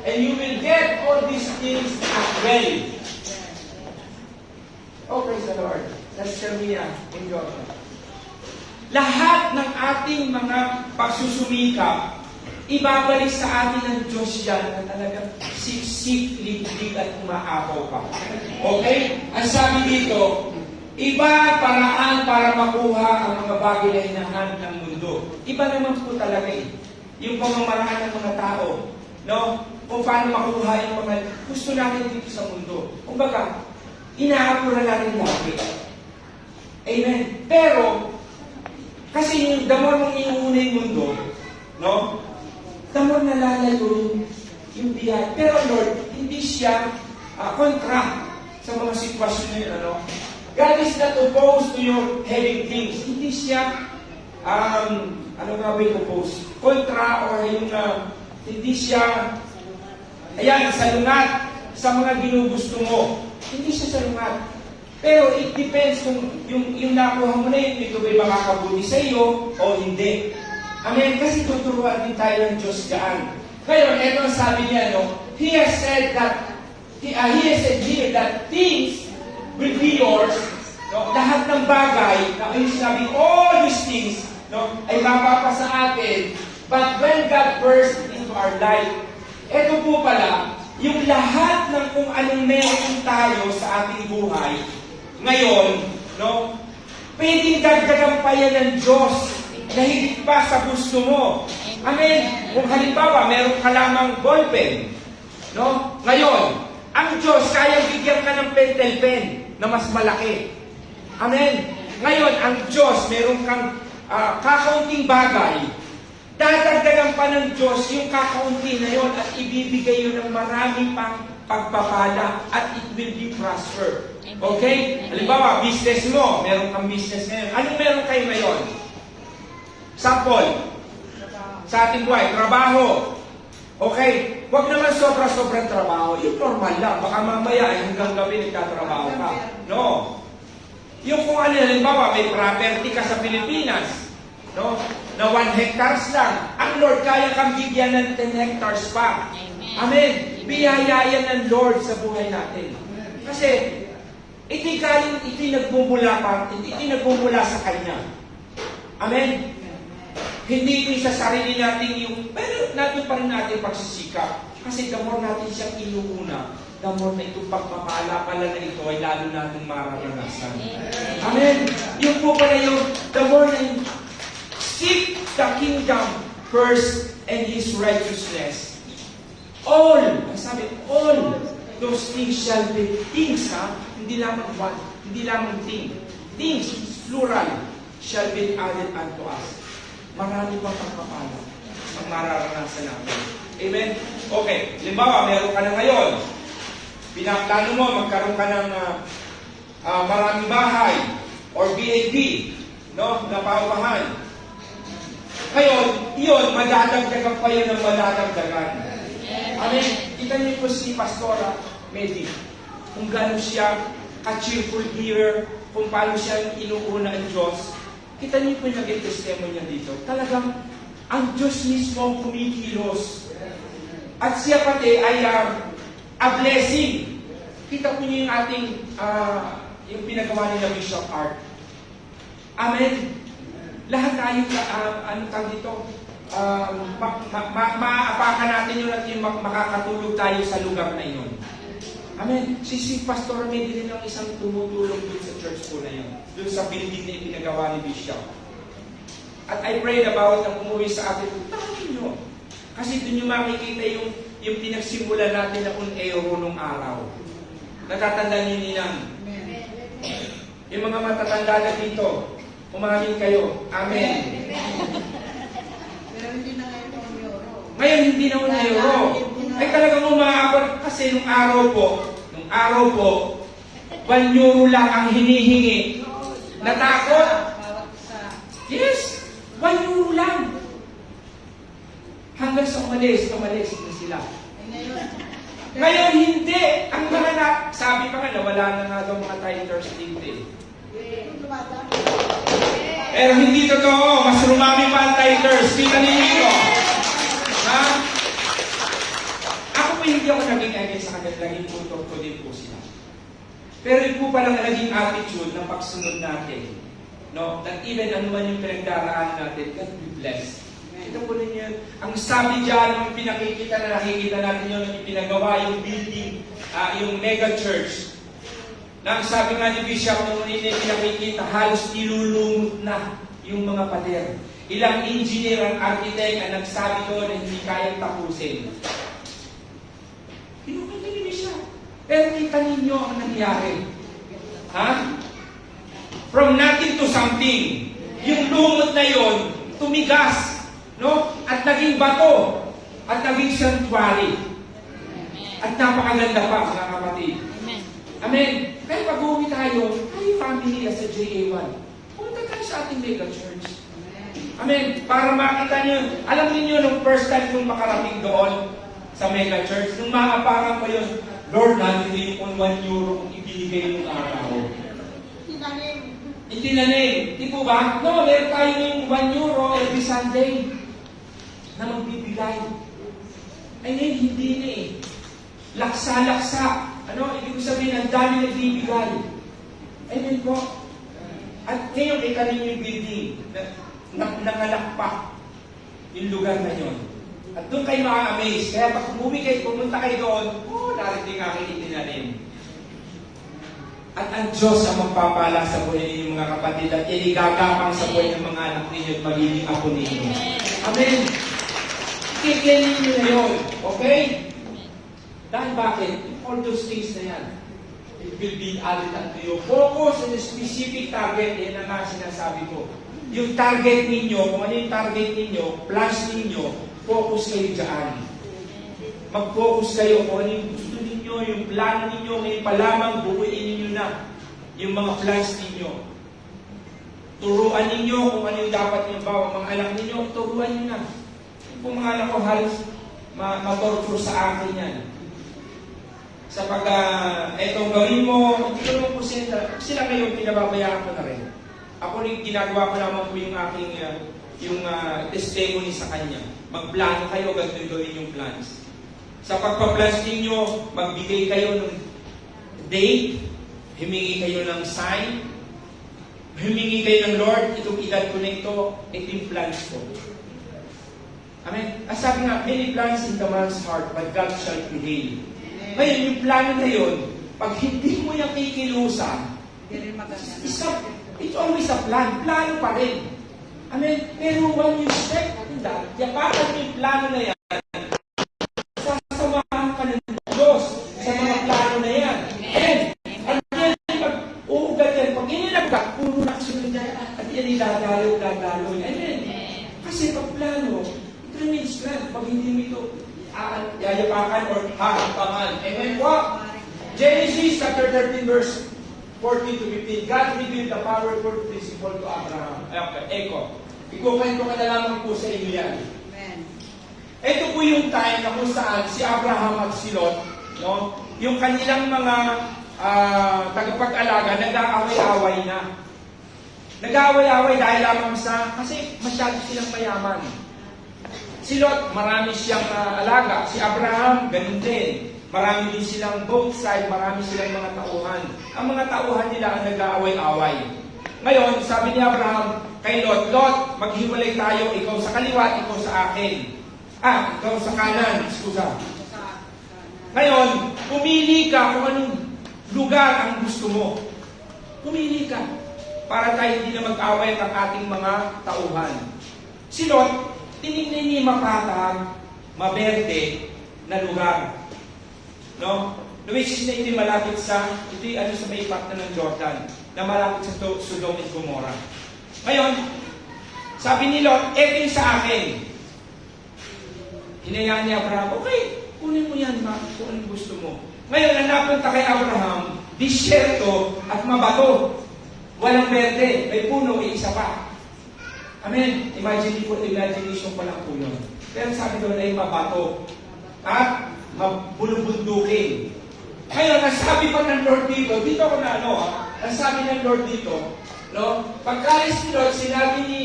and you will get all these things as well. Oh, praise the Lord. Let's share me enjoy. Lahat ng ating mga pagsusumikap, ibabalik sa atin ng Diyos yan na talagang siksik, liglig at umaapaw pa. Okay? Ang sabi dito, iba paraan para makuha ang mga bagay na hinahanap ng mundo. Iba naman po talaga yung pamamaraan ng mga tao, kung paano makuha yung mga gusto natin dito sa mundo. Kumbaga, inaapura natin lagi. Amen. Pero, kasi the more mong inuuna yung mundo, the more nalalayo yung biyaya. Pero Lord, hindi siya kontra sa mga sitwasyon na yun, ano? God is not opposed to your having things. Hindi siya, ano nga ba yung opposed? Kontra or yung, hindi siya, ayan, salungat sa mga ginugusto mo. Hindi siya salungat. Pero it depends kung yung nakuha mo na yun, ito ba'y makakabuti sa iyo o hindi. Amen? Kasi tuturuan din tayo ng Diyos dyan. Ngayon, ito ang sabi niya, no? He has said here that things will be yours. No? Lahat ng bagay, na yung sinabi, all these things, no, ay mapapa sa atin. But when God burst into our life, ito po pala, yung lahat ng kung anong meron tayo sa ating buhay, ngayon, no, pwedeng dagdagan pa yan ng Diyos na higit pa sa gusto mo. Amen? Kung halimbawa, meron ka lamang ballpen, no? Ngayon, ang Diyos kayang bigyan ka ng pentel pen na mas malaki. Amen? Ngayon, ang Diyos, meron kang kakaunting bagay, dadagdagan pa ng Diyos yung kakaunti na yon at ibibigay yun ng maraming pang pagpapala at it will be prosper. Okay? Halimbawa, business mo, meron kang business ngayon. Anong meron kayo ngayon? Sample. Sa ating buhay, trabaho. Okay? Huwag naman sobra-sobrang trabaho. Yung normal lang. Baka mamaya ay hanggang gabi nagtatrabaho ka. No. Yung kung ano, halimbawa, may property ka sa Pilipinas, no, na 1 hectares lang. Ang Lord, kaya kang bigyan ng 10 hectares pa. Amen. Biyaya yan ng Lord sa buhay natin. Kasi, ito'y nagmumula sa Kanya. Amen. Hindi ito sa sarili natin yung, pero natin pa rin natin pagsisikap. Kasi the more natin siyang inuuna, the more na itong pagpapala pala na ito ay lalo natin mararanasan. Amen. Yung po pala yung, the more na yung, seek the kingdom first and His righteousness. All, sabi, all those things shall be things, ha? Hindi lamang one, hindi lamang thing. Things, plural, shall be added unto us. Marami pang pagpapala ang mararanasan natin. Amen? Okay, limbawa, meron ka na ngayon. Pinaplano mo, magkaroon ka ng maraming bahay or BAD, no? Na paupahan. Ngayon, yun, madadagdagan pa yun ng madadagdagan. Amen? Kita niyo po si Pastora Medi. Kung gano'n siya ka-cheerful giver, kung paano siya inuuna ang Diyos. Kita niyo po yung naging testimony niya dito. Talagang, ang Diyos mismo ang kumikilos. At siya pati ay a blessing. Kita po niyo yung ating, yung pinagawa ni Bishop Art. Amen? Lahat tayo, ano tawag dito, maapakan natin yun at yung makakatulog tayo sa lugar na yun. Amen. Si Pastor May din ang isang tumutulong dun sa church po na yun. Dun sa building na ipinagawa ni Bishop. At I prayed about na umuwi sa atin. Tawagin nyo. Kasi dun yung makikita yung pinagsimula natin na un-euro nung araw. Natatanda niyo nilang. Yung mga matatanda na dito, umamin kayo. Amen. Pero hindi na ngayon ang euro. Ngayon hindi na ang euro. Ay talagang umaabot kasi nung araw po, 1 euro lang ang hinihingi. Natakot? Yes, 1 euro lang. Hanggang sa umalis na sila. Ngayon hindi. Ang mga sabi pa nga, wala na nga daw mga tithers dito eh. Pero hindi totoo. Mas rumami pa ang tithers. Kita ninyo. Ha? Ako po hindi ako naging against sa kanila. Naging tutor ko din po sila. Pero yun po palang naging attitude ng pagsunod natin. No? That even ano man yung pinagdaraan natin, God be blessed. Ito po ninyo yun. Ang sabi dyan, yung pinakikita na nakikita natin yun, yung pinagawa, yung building, yung mega church. Na ang sabi nga ni Bishop, nung pinakikita, halos nilulumot na yung mga pader. Ilang engineer ang architect ang nagsabi doon na hindi kayang tapusin. Pinukita ni Bishop. Pero kita ninyo ang nangyari. Ha? From nothing to something. Yung lumot na yon, tumigas. No? At naging bato. at naging sanctuary. At napakaganda pa, mga kapatid. Amen. Amen. Kaya pag-uwi tayo, family sa JA1. Punta tayo sa ating mega church. Amen. Para makita niyo, alam niyo nung first time kong makarating doon sa mega church, nung mga parang ko yun, Lord, nandito yung 1 euro kung ibinigay ng araw. Itinanim. Di po ba? No, meron tayo yung 1 euro every Sunday na magbibigay. Ay ngayon, hindi na eh. Laksa-laksa. Ano? Ibig sabihin, ang dami nagbibigay. Amen po. At ngayon, kita ninyo yung building. Nangalakpak yung lugar na yun. At doon kayo ma-amaze. Kaya pag pumunta kayo doon, narinig aking itinanim. At ang Diyos ang magpapala sa buhay ninyo mga kapatid at iligagapang sa buhay ng mga anak ninyo at magiging apo ninyo. Amen. Kikilin ninyo na yun. Okay? Dahil bakit? All those things na yan, it will be added unto you. Focus on a specific target. Yan ang nga sinasabi ko. Yung target ninyo, kung ano yung target ninyo, plans ninyo, focus kayo dyan. Mag-focus kayo kung ano yung gusto ninyo, yung plano ninyo, ngayon pa lamang buuin ninyo na yung mga plans ninyo. Turuan ninyo kung ano yung dapat nyo ba, mga anak ninyo, turuan nyo na. Kung mga anak ko halos matorture sa akin yan. Sa etong gawin mo, hindi ko naman po sila ngayon, pinababayaan ko na rin. Ako rin ginagawa ko naman po yung aking testimony sa kanya. Magplano kayo, ganito gawin yung plans. Sa pagpa-plans ninyo, magbigay kayo ng date, humingi kayo ng sign, humingi kayo ng Lord, itong edad ko na ito yung plans ko. Amen? As sabi nga, many plans in the man's heart, but God shall prevail. Ngayon, yung plano na yun, pag hindi mo yung kikilusan, it's always a plan. Plano pa rin. Amen? Pero when you step in that, yapakan mo yung plano na yan, sasamahan ka ng Diyos sa mga plano na yan. Amen? At yan, pag-uugat yan, pag inilagkat, puro na kasunod na yan, at yan idadalo. Amen? Kasi pag plano, it remains plan. Pag hindi mo ito, yayapakan or hahapangan. Amen po? Genesis chapter 13 verse 14 to 15. God revealed the powerful principle to Abraham. Eko. Ikukwento ka na lamang po sa inyo yan. Amen. Ito po yung time na kung saan si Abraham at si Lot, no? Yung kanilang mga tagapag-alaga, nag-aaway-away na. Nag-aaway-away dahil lamang kasi masyado silang mayaman. Si Lot, marami siyang alaga. Si Abraham, ganun din. Marami din silang both side, marami silang mga tauhan. Ang mga tauhan nila ang nag-aaway-away. Ngayon, sabi ni Abraham kay Lot, Lot, maghiwalay tayo, ikaw sa kaliwa, ikaw sa akin. Ikaw sa kanan, iskusa. Ngayon, pumili ka kung anong lugar ang gusto mo. Pumili ka. Para tayo hindi na mag-away ang ating mga tauhan. Si Lot, tinignan niya mapatag, maberde na lugar. No? Which is na ito malapit sa may ipat na ng Jordan, na malapit sa Sodom and Gomorrah. Ngayon, sabi ni Lot, eto yung sa akin. Hinayaan ni Abraham, okay, kunin mo yan, kung anong gusto mo. Ngayon, napunta kay Abraham, disyerto at mabato. Walang berde, may puno, isa pa. Amen. Imagination pa lang po yun. Pero sabi doon ay mabato at mabulubundukin. Ngayon, ang sabi pa ng Lord dito ako na ang sabi ng Lord dito, pagkalis ni Lord, sinabi ni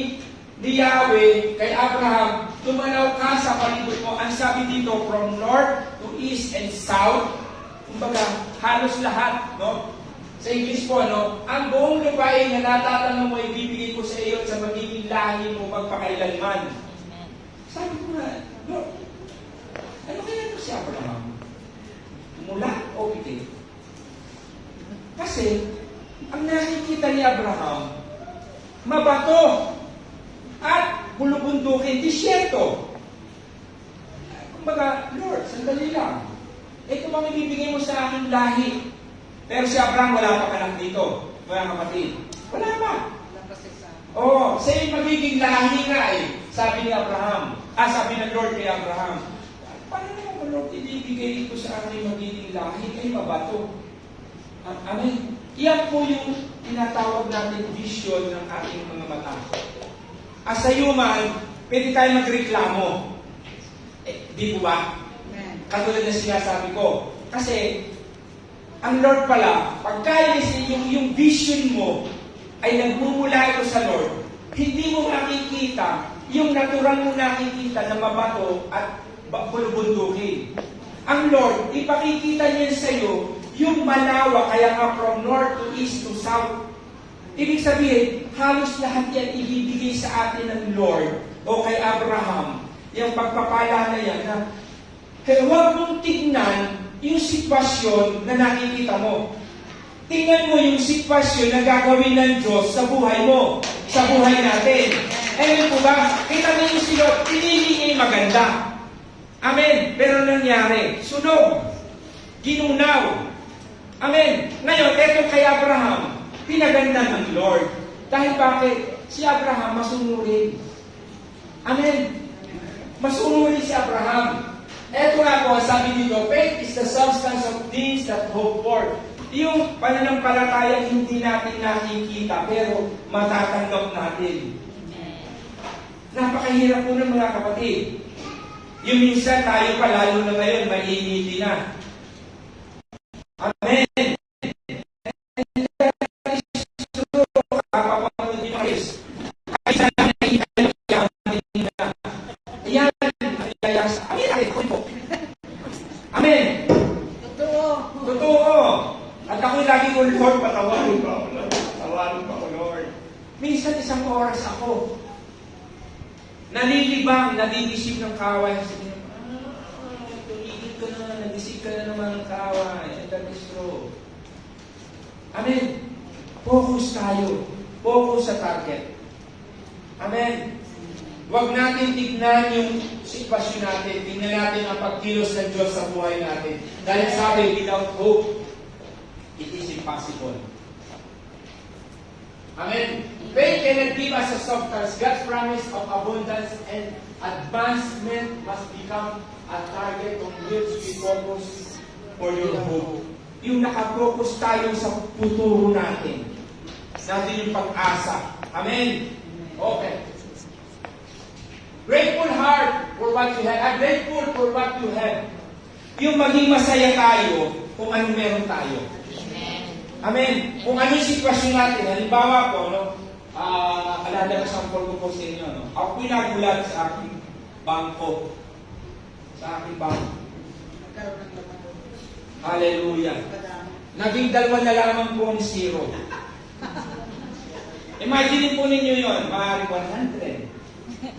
Yahweh kay Abraham, tumanaw ka sa palibot mo. Ang sabi dito, from north to east and south, kumbaga, halos lahat, Sa English po, ang buong lupain na natatanong mo, ibibigay ko sa iyo at sa magiging lahi mo magpakailanman. Sabi ko nga, Lord, ano kaya ito si Abraham? Mula o piti? Kasi, ang nakikita ni Abraham, mabato at bulubundukin, disyerto. Kumbaga, Lord, sandali lang. Ito bang ibibigay mo sa aking lahi? Pero si Abraham, wala pa anak dito, mga kapatid. Wala pa. Siya yung magiging lahi nga Sabi ni Abraham, sabi ng Lord kay Abraham, ibigay ito sa aking magiging lahi, ay mabato. Amen. Iyan po yung tinatawag natin vision ng ating mga mata. As a human, pwede tayo magreklamo. Di po ba? Katulad na sinasabi ko. Kasi, ang Lord pala, pagka yung vision mo ay nagmumula ito sa Lord, hindi mo makikita yung natural mo nakikita na mabato at bulubundukin. Ang Lord, ipakikita niya sa iyo yung malawak, kaya nga from north to east to south. Ibig sabihin, halos lahat yan ibibigay sa atin ng Lord o kay Abraham. Yung pagpapala na yan na huwag mong tignan yung sitwasyon na nakikita mo. Tingnan mo yung sitwasyon na gagawin ng Diyos sa buhay mo, sa buhay natin. Amen po ba? Kita mo yung silot, pinili niya yung maganda. Amen. Pero nangyari, sunog, ginunaw. Amen. Ngayon, eto kay Abraham, pinaganda ng Lord. Dahil bakit? Si Abraham masunurin. Amen. Masunurin si Abraham. Eto nga po, sabi dito, faith is the substance of things that hope for. Yung pananampalataya hindi natin nakikita, pero matatanggap natin. Napakahirap po ng mga kapatid. Yung minsan tayo pa, lalo na ngayon, mainiti na. Amen. Amen. Totoo. At ako'y lagi ko, Lord, patawarin pa ako, Lord. Patawarin pa ako, Lord. Minsan isang oras ako, nalilibang, nalibisip ng kaway. Sabi niya, tuligid ka na, nagisip ka na naman ng kaway. And that is true. Amen. Focus tayo. Focus sa target. Amen. Huwag natin tignan yung sitwasyon natin. Tignan natin ang pagkilos ng Diyos sa buhay natin. Dahil sabi, without hope, it is impossible. Amen. Faith cannot give us a substance. God's promise of abundance and advancement must become a target on which we focus for your hope. Yung nakafocus tayo sa futuro natin. Natin yung pag-asa. Amen. Okay. Grateful heart for what you have. I'm grateful for what you have. Yung maging masaya tayo kung anong meron tayo. Amen. Kung anong sitwasyon natin, halimbawa po, no, alala ko sample ko po sa inyo, no, ako pinagulat sa aking bangko. Sa aking bangko. Hallelujah. Naging 2 na lamang po ang zero. Imagine po ninyo yun, maaari 100,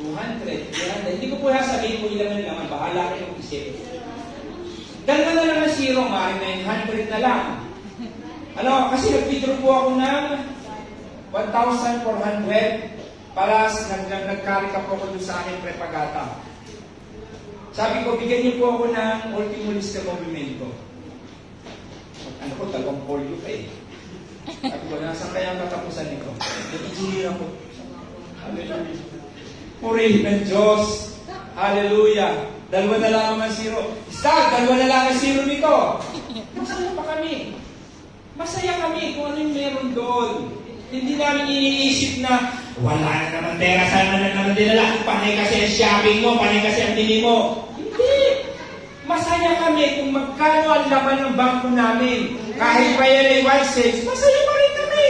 200, 300. Hindi ko po sabihin kung ilan na naman, bahala kayo mag-isip. 2 na lang ang zero, maaari 900 na lang. Ano, kasi nag-withdraw po ako ng 1,400 para nag-carry ka po ako doon sa aking prepagata. Sabi ko, bigyan niyo po ako ng ultimo list ng movimento. Ano ko, 2 polio pa eh. Sabi ko, nasaan kaya ang katapusan nito? Nag-engineer ako. Hallelujah. Purihin ng Diyos. Hallelujah. 2 na lang ang zero. Start, 2 na lang ang zero nito. Masaya pa kami. Masaya kami kung ano yung meron doon. Hindi namin iniisip na wala na naman pera, sana na naman dinala. Panay kasi ang shopping mo, panay kasi ang bili mo. Hindi. Masaya kami kung magkano ang laman ng bangko namin. Kahit pa yan ay 1 cent, masaya pa rin kami.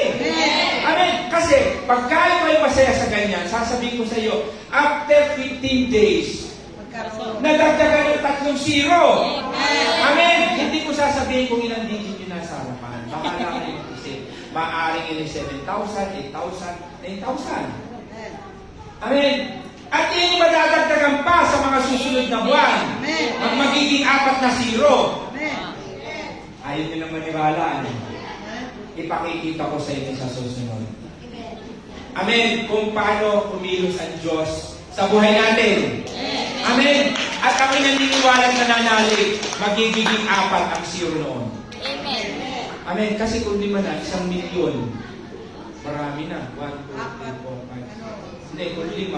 Amen. Kasi pagka ay masaya sa ganyan, sasabihin ko sa iyo, after 15 days, nadagdagan ng 3 zero. Amen. Hindi ko sasabihin kung ilang digit yung nasa harapan. Bahala kayo mag-isip. Maaring yun 7,000, 8,000, 9,000. Amen. At yun yung madadagdagan pa sa mga susunod na buwan. Ang magiging 4 na zero. Ayaw nyo lang maniwala. Ipakikita ko sa inyo sa susunod. Amen. Kung paano kumilos ang Diyos sa buhay natin. Amen. At kami naniniwalang nananalig, magiging 4 ang zero noon. Amen. Kasi kung di man na, 1 milyon. Marami na. 1, 2, 3, 4, 5. Hindi, kung 5.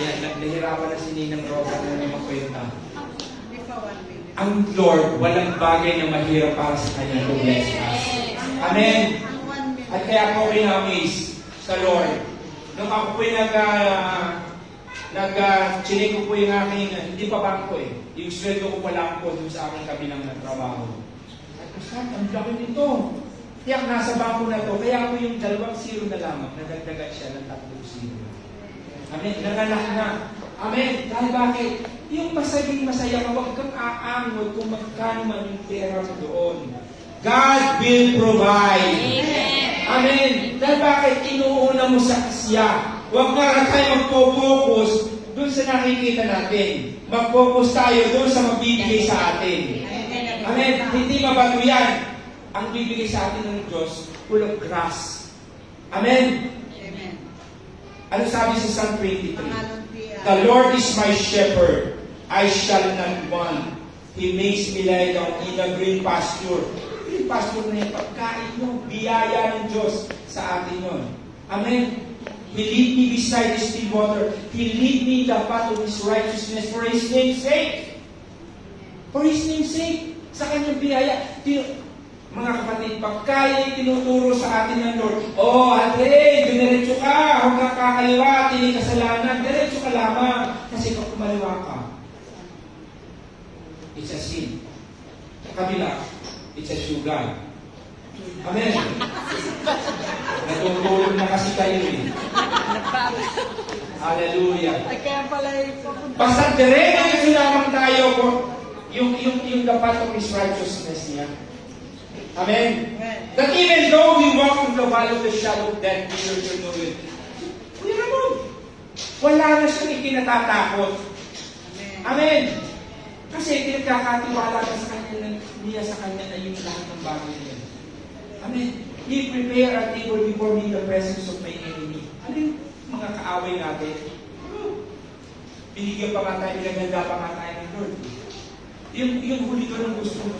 Ayan, naghihirapan na si Ninang Rosa na may makwenta. ang Lord, walang bagay na mahirap para sa Kanya to bless us. Amen. At kaya ako rin na-amaze sa Lord. Nung ako po'y chinig ko po yung aking, hindi pa bangko eh. Yung sweldo ko pala po dun sa aking kabilang na trabaho. At Pastor, ang laki nito. Kaya nasa bangko na to, kaya ako yung 2 zero na lamang, nadagdagan siya ng 3 zero. Amen. Nanganak na. Amen. Dahil bakit? Yung masaya ka, huwag kang aangot kung magkano man yung pera mo doon. God will provide. Amen. Dahil bakit? Inuuna mo sa kasya. Huwag na tayo mag-focus doon sa nakikita natin. Mag-focus tayo doon sa mabibigay sa atin. Amen. Hindi mabago yan. Ang bibigay sa atin ng Diyos, full of grass. Amen. Ano sabi sa Psalm 23? The Lord is my shepherd, I shall not want. He makes me lie down in a green pasture. Green pasture na yung pagkain mo, biyaya ng Diyos sa atin yun. Amen. He lead me beside the still water. He lead me in the path of His righteousness for His name's sake. For His name's sake. Sa kanyang biyaya. Mga kapatid, pagkaya tinuturo sa atin ng Lord, ate, diretso ka, huwag kang kakaliwa, tinig kasalanan, diretso ka lamang. Kasi kung kumaliwa ka, it's a sin. Sa kabila, it's a sugar. Amen. Natutulog na kasi kayo eh. Hallelujah. Kaya pala Basta diretso lamang tayo yung dapat of His righteousness niya. Amen. That even though we walk through the valley of the shadow of death, we will know it. Kuya Ramon, wala na siyang ikinatatakot. Amen. Kasi pinagkakatiwala ka sa kanya, niya sa kanya na yung lahat ng bagay niya. Amen. He prepare a table before me in the presence of my enemy. Ano yung mga kaaway natin? Binigyan pa nga tayo, pinaganda pa nga tayo ng Lord. Yung huli ko ng gusto ko.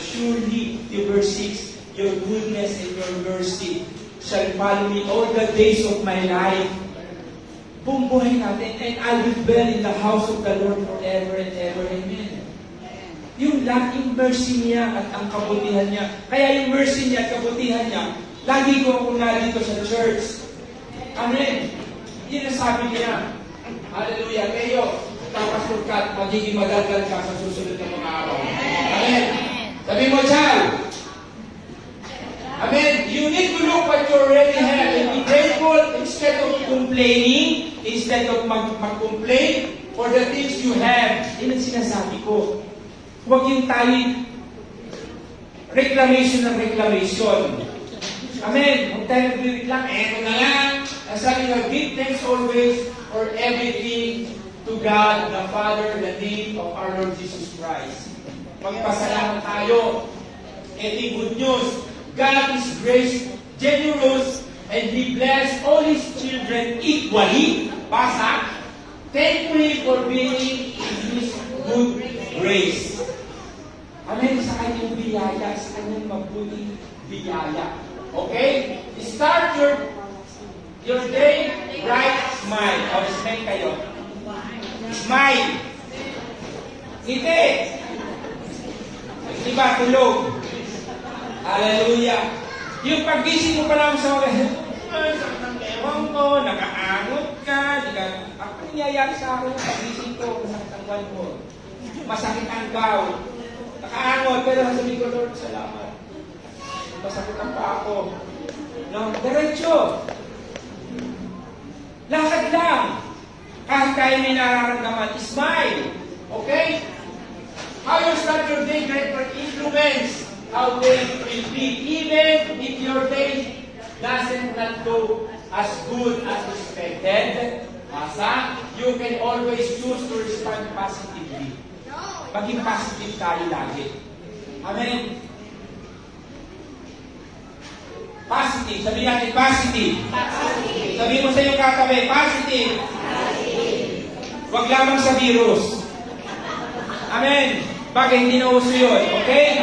Surely, the verse 6, your goodness and your mercy shall follow me all the days of my life. Buong buhay natin, and I will dwell in the house of the Lord forever and ever. Amen. Yung mercy niya at ang kabutihan niya. Kaya yung mercy niya at kabutihan niya, lagi ko akong narito sa church. Amen. Yun ang sabi niya. Hallelujah. Kayo, Pastor Kat, magiging madalgal ka sa susunod na mga araw. Amen. Sabi mo, Chal. Amen. You need to look what you already have and be grateful instead of complaining, instead of mag-complain for the things you have. Yun ang sinasabi ko. Huwag yung tayo reclamation ng reclamation. Amen. Huwag tayo nag-reclam. Eto na lang. Ang sabi nga, give thanks always for everything to God, the Father, in the name of our Lord Jesus Christ. Magpasalamat tayo. And the good news, God is generous, and He bless all His children equally. Basa, thankfully for being in His good grace. Amen. Sa kanyang biyaya, sa kanyang mabuting biyaya. Okay? Start your day right, smile. O, smile kayo. Smile. Ngiti. Diba, tulog. Hallelujah. Yung paggising mo pa lang sa ewan ko, nakaangot ka, ako nangyayari sa akin yung paggising ko, masakit ang buwan ko. Masakit ang gaw. Nakaangot, pero sabi ko, Lord, salamat. Masakit ang pa ako. No, diretso. Lakad lang. Kahit tayo may nararamdaman, smile. Okay? How you start your day, great for influence. How day will be. Even if your day doesn't not go as good as expected, you can always choose to respond positively. Maging positive tayo lagi. Amen? Positive. Sabi natin, positive. Positive. Sabi mo sa iyong katabi, positive. Positive. Huwag lamang sa virus. Amen. Bakit hindi na uso yun? Okay?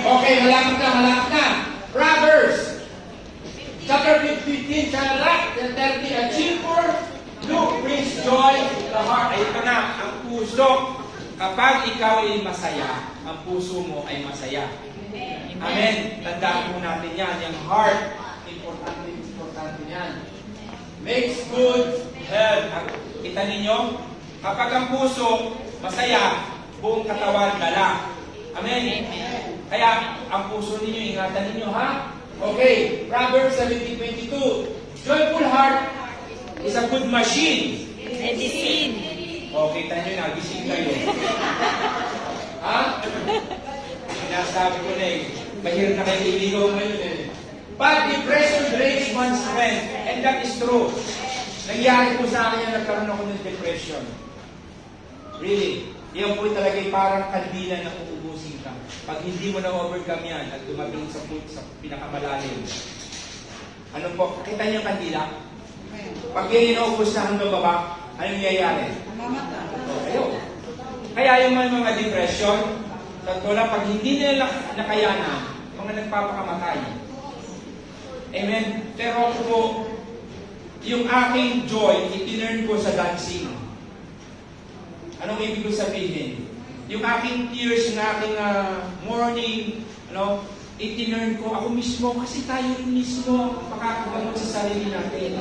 Okay, malapit na. Proverbs. Chapter 15, and 30, a cheerful look brings joy to the heart. Ayun ka na, ang puso. Kapag ikaw ay masaya, ang puso mo ay masaya. Amen. Tandaan po natin yan. Yung heart, importante yan. Makes good health. Kita ninyo? Kapag ang puso masaya, buong katawan dala. Amen. Kaya ang puso ninyo, ingatan ninyo, ha? Okay. Proverbs 17:22. Joyful heart is a good machine. Medicine. Okay, tayo na, gising kayo. Ha? Sinasabi ko na eh, mahirap na kayo iligaw ngayon eh. But depression drains one's strength, and that is true. Nangyari po sa akin yan, nagkaroon ako ng depression. Really. Yan po talaga parang kandila na uubusin ka. Pag hindi mo na-overcome yan at dumating sa pinakamalalim. Ano po? Kita niyo yung kandila? Pag yan inaubos na hanggang baba, anong nangyayari? Kaya yung mga depression, totoo pag hindi nila nakayanan, mga nagpapakamatay. Amen? Pero ako po, yung aking joy, itinurn ko sa dancing. Anong ibig ko sabihin? Yung aking tears, yung aking morning, itinurn ko ako mismo kasi tayo rin mismo makakagamot sa sarili natin.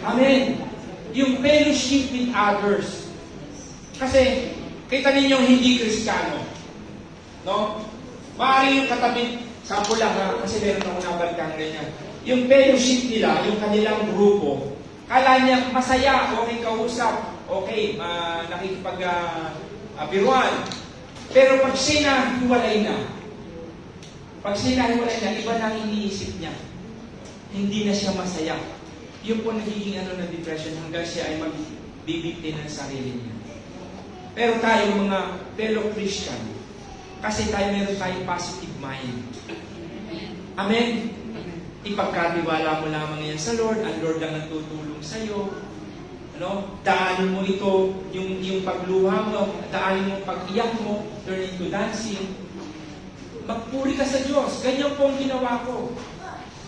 Amen? Yung fellowship with others. Kasi, kita ninyong hindi Kristiyano. No? Maaari yung katabi, sample lang ha, kasi meron ako nabalikan ganyan. Yung fellowship nila, yung kanilang grupo, kala niya masaya, okay kausap, okay, nakikipag-biruan. Pero pag sinahiwalay na, iba na ang iniisip niya. Hindi na siya masaya. Yung po nagiging ng depression hanggang siya ay magbibigti ng sarili niya. Pero tayo mga fellow Christian, kasi meron tayong positive mind. Amen? Ipagkatiwala mo lamang yan sa Lord, ang Lord ang nagtutulong sa iyo. Daanin mo ito, yung pagluha mo, daanin mo pag-iyak mo, turn into dancing. Magpuri ka sa Diyos. Ganyan po ang ginawa ko.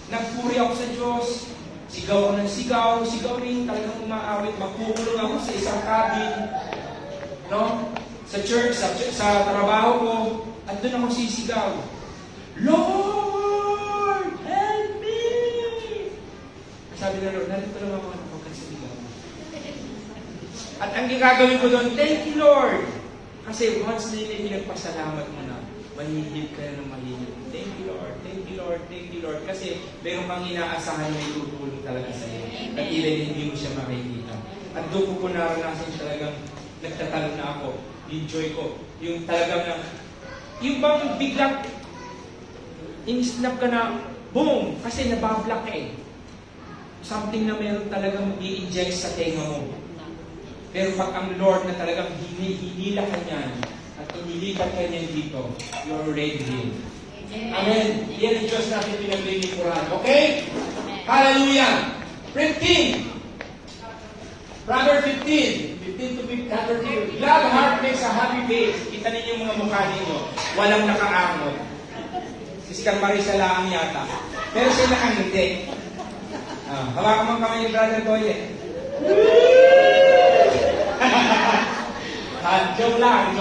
Nagpuri ako sa Diyos, sigaw ako ng sigaw rin, talagang umaawit, magkukulong ako sa isang cabin, sa church, sa trabaho ko, at doon ako sisigaw, Lord, help me! Sabi na Lord, narito lang ako nakapagsigaw. At ang gagawin ko doon, thank you Lord! Kasi once na pinagpasalamat mo na, mahihip ka na ng mahihip. Thank you Lord, thank you Lord, thank you Lord. Kasi meron kang inaasahan na itutulong talaga sa iyo. At even hindi mo siya makikita. At doon ko naranasan talagang nagtatalo na ako. Yung joy ko. Yung talagang yung bang biglang in-snap ka na, boom! Kasi nabablock ka eh. Something na meron talagang i-inject sa tenga mo. Pero pag ang Lord na talagang hinila ka niyan at inilipat ka niyan dito, you're already healed. Amen. Yan ang Diyos natin pinaglilingkuran. Okay? Hallelujah! 15. Proverbs 15 to 13. Glad heart makes a happy face. Kita ninyo yung mga mukha ninyo. Walang nakaangot. Si Sister Marisa lang yata. Pero sila ang hindi. Hawakan mo kamay yung brother Toye. Joke lang.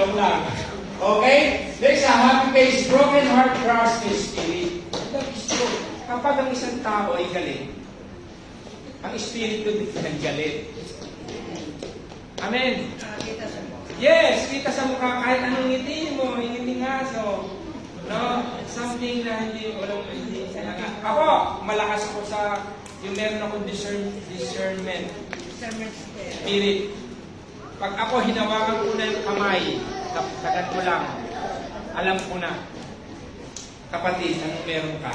Okay? There's a happy face. Broken heart crushed his spirit. That is true. Kapag ang isang tao ay galit, ang espiritu din ang galit. Amen. Yes, kita sa mukha kahit anong ngiti mo, ngiti ngaso. Something na hindi talaga. Ako, malakas ako sa, yung meron akong discernment. Spirit. Pag ako hinawakan ko na yung kamay, tagat ko lang, alam ko na, kapatid, anong meron ka?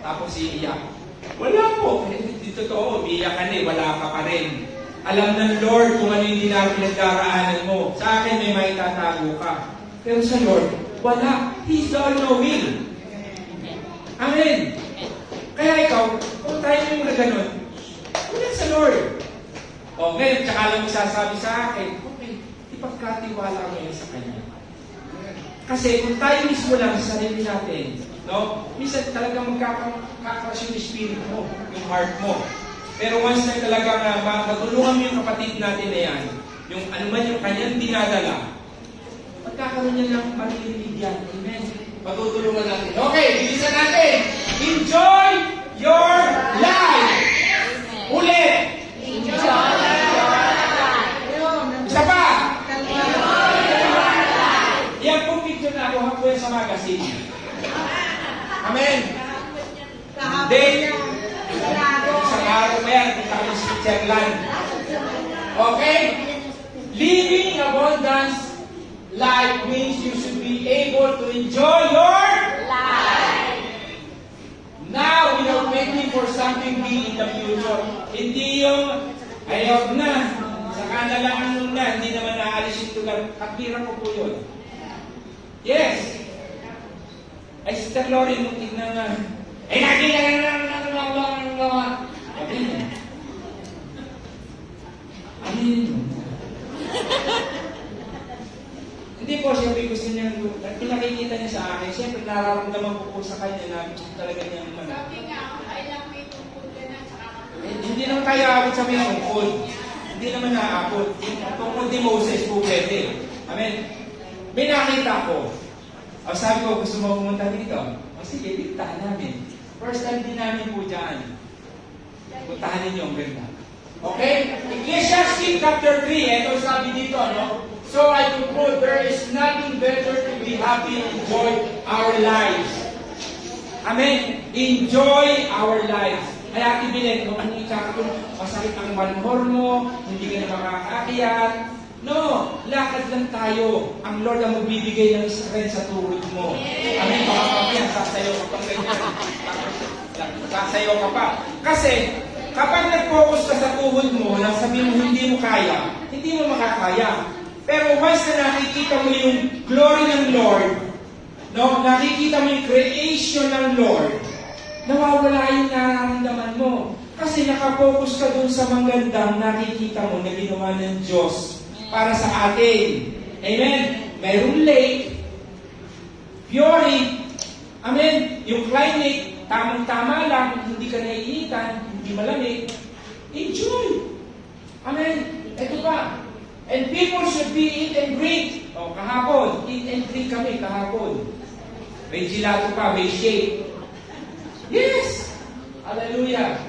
Tapos iiyak. Wala po. Hindi totoo. Iiyak ka na wala ka pa rin. Alam ng Lord kung ano yung pinagdaraanan mo. Sa akin may maitatago ka. Pero sa Lord, wala. He's the all-knowing. Amen. Kaya ikaw, kung tayo yung mga ganun, wala sa Lord. Ngayon, tsaka lang sasabi sa akin, okay, ipagkatiwala mo yan sa Kanya. Kasi kung tayo mismo lang sa sarili natin, minsan talagang magkakakas yung spirit mo, yung heart mo. Pero once na talagang matulungan mo yung kapatid natin na yan, yung ano man yung kanyang dinadala, magkakaroon niya ng maririnig yan. Amen. Patutulungan natin. Okay, bilisan natin. Enjoy your life. Ulit. Isa pa. Yan pong picture na kuha ko yan sa magazine. Amen. Hindi. Isang araw pa yan, punta kami sa Switzerland. Okay? Living abundance life means you should be able to enjoy your life. Now, we are waiting for something big in the future. Hindi yung, ayaw na, saka na lang ano na, hindi naman naalis yung tugal. Katbiran ko po yun. Yes. Ay, Sister Lori, nung tignan nga, ay, nakita ka na ano yun? Hindi po, siyempre gusto niya, pinakikita niya sa akin, siyempre nararamdaman ko po sa kanya na talaga niya naman. Sabi nga, kailang may tungkol ka na, saka Hindi naman tayo aabot sa may tungkol. Hindi naman naaabot. Ang tungkol ni Moses po pwede. Amen. May nakita ko. Sabi ko, gusto mo pumunta dito? Sige, pintahan namin. First time din namin po dyan. Puntahan ninyo ang ganda. Okay? Ecclesiastes chapter 3, ito sabi dito, no? So I conclude, there is nothing better to be happy and enjoy our lives. Amen? Enjoy our lives. Kaya tibilin, kung ano ikakatong masakit ang manhor mo, hindi ka na makakaakyat. No, lakad lang tayo. Ang Lord ang magbibigay ng strength sa tuhod mo. Amen? Baka mamaya, sasayaw ka pa ganyan. Sasayaw ka pa. Kasi, kapag nag-focus ka sa tuhod mo, na sabihin mo hindi mo kaya, hindi mo makakaya. Pero once na nakikita mo yung glory ng Lord, no, nakikita mo yung creation ng Lord, nawawala yung nararamdaman mo. Kasi nakafocus ka dun sa magandang nakikita mo na ginawa ng Diyos para sa atin. Amen? Mayroong lake, fury, amen, yung climate, tamang-tama lang, hindi ka naiinitan, hindi malamig, enjoy. Amen? Ito pa. And people should be eat and drink. Kahapon, eat and drink kami kahapon. May gelato pa, may shake. Yes! Hallelujah!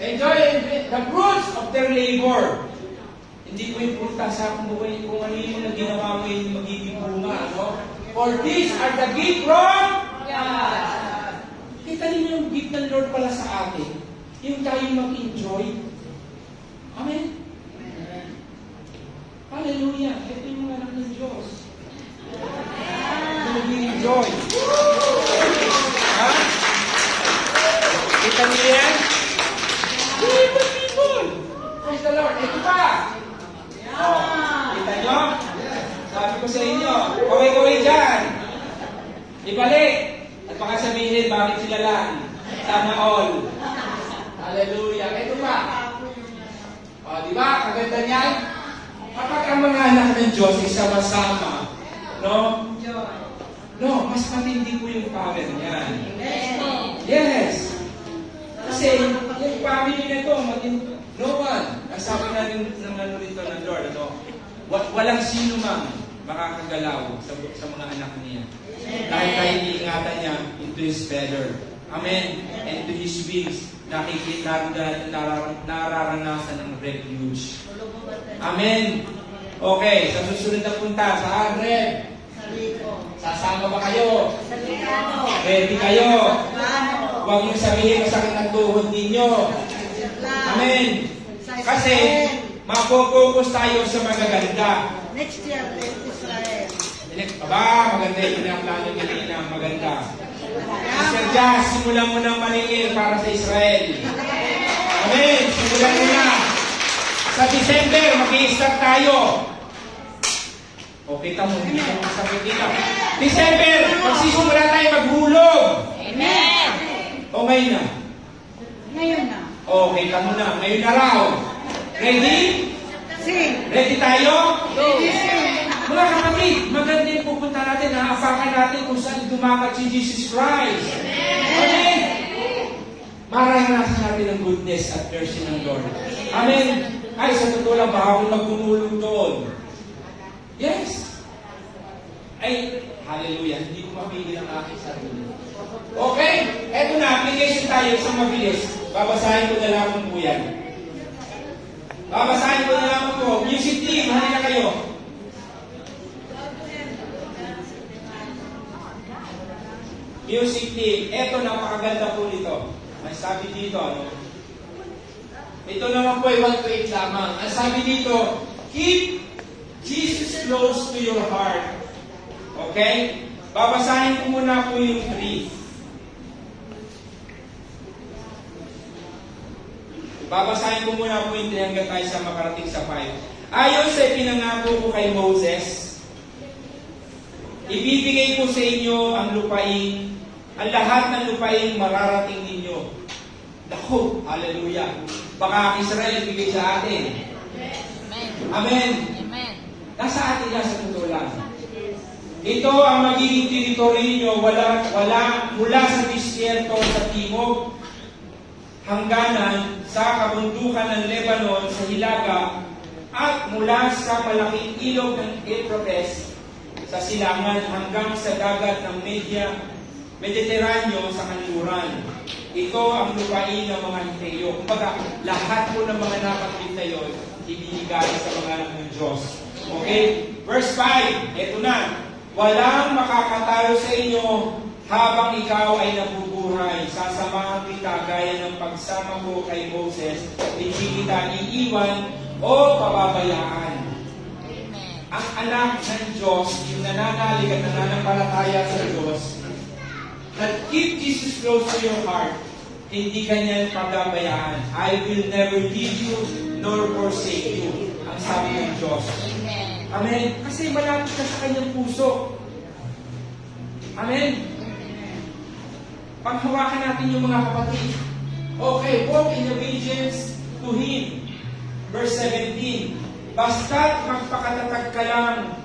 Enjoy and drink the fruits of their labor. Hindi ko ipunta sa buhay kung ano yung ginawa mo yung magiging bunga, no? For these are the gift from God. Kita niyo yung gift ng Lord pala sa atin. Yung tayo mag-enjoy. Amen? Hallelujah! Ito yung mga anak ng Diyos. Mag-enjoy. Ha? Kita niyo yan? People! Praise the Lord! Ito pa! Kita nyo? Sabi ko sa inyo, kaway-kaway dyan. Ibalik. At baka sabihin, bakit sila lang? Sana all. Hallelujah. Ito pa. Di ba? Kaganda niyan? Kapag ang mga anak ng Diyos ay sama-sama, no? No, mas matindi po yung power niyan. Yes. Kasi yung family na ito, no one. Ang sabi natin ng ano rito ng Lord, walang sino mang makakagalaw sa mga anak niya. Dahil tayo iingatan niya into His feather. Amen. And to His wings, nakikita natin nararanasan ng refuge. Amen. Okay, sa susunod na punta, saan, Red? Sasama ba kayo? Ready kayo? Huwag nyo sabihin masakit ang tuhod ninyo. Amen. Kasi, mapokus tayo sa magaganda. Next year, Israel. Maganda yung pinaplano nila, maganda. Mr. Jazz, simulan mo ng maningil para sa Israel. Amen. Simulan mo na. Sa December, mag-i-start tayo. O, kita mo, hindi mo masakit dito. December, magsisimula tayo maghulog. Amen. O, ngayon na. Ngayon na. O, kita mo na. Ngayon na raw. Ready? Sing. Ready tayo? Ready, sing. Mga kapatid, maganda yung pupunta natin, naapakan natin kung saan dumakat si Jesus Christ. Amen. Maranasan natin ang goodness at mercy ng Lord. Amen. Ay, sa totoo lang, baka ako magkumulong doon. Yes. Ay, hallelujah, hindi ko mapigil ang aking sarili. Okay, eto na, application tayo sa mabilis. Babasahin ko na lamang po yan. Babasahin ko na lamang po. Music team, halina kayo. Music team, eto napakaganda po nito. May sabi dito, ano? Ito naman po ay 1 to 8 lamang. Ang sabi dito, keep Jesus close to your heart. Okay? Babasahin ko muna po yung 3. Babasahin ko muna po yung 3 hanggang tayo sa makarating sa 5. Ayon sa pinangako ko kay Moses, ibibigay ko sa inyo ang lupain, ang lahat ng lupain mararating ninyo. Naku, hallelujah. Baka ang Israel ibigay sa atin. Amen. Amen. Nasa atin yan sa totoo lang. Ito ang magiging teritoryo ninyo mula sa disyerto sa timog hangganan sa kabundukan ng Lebanon sa hilaga at mula sa malaking ilog ng Euphrates sa silangan hanggang sa dagat ng Mediteraneo sa kanluran. Ito ang lupain ng mga Hiteo. Kumbaga, lahat po ng mga nabanggit na yun, ibinigay sa mga anak ng Diyos. Okay? Verse 5, ito na. Walang makakatalo sa inyo habang ikaw ay nabubuhay. Sasamahan kita gaya ng pagsama ko kay Moses. Hindi kita iiwan o pababayaan. Amen. Ang anak ng Diyos, yung nananalig at nananampalataya sa Diyos, that keep Jesus close to your heart, hindi kanya pagbabayaan. I will never leave you nor forsake you. Ang sabi ng Diyos. Amen. Amen. Kasi malapit ka sa kanyang puso. Amen. Paghawakan natin yung mga kapatid. Okay, walk in obedience to Him. Verse 17. Basta't magpakatatag ka lang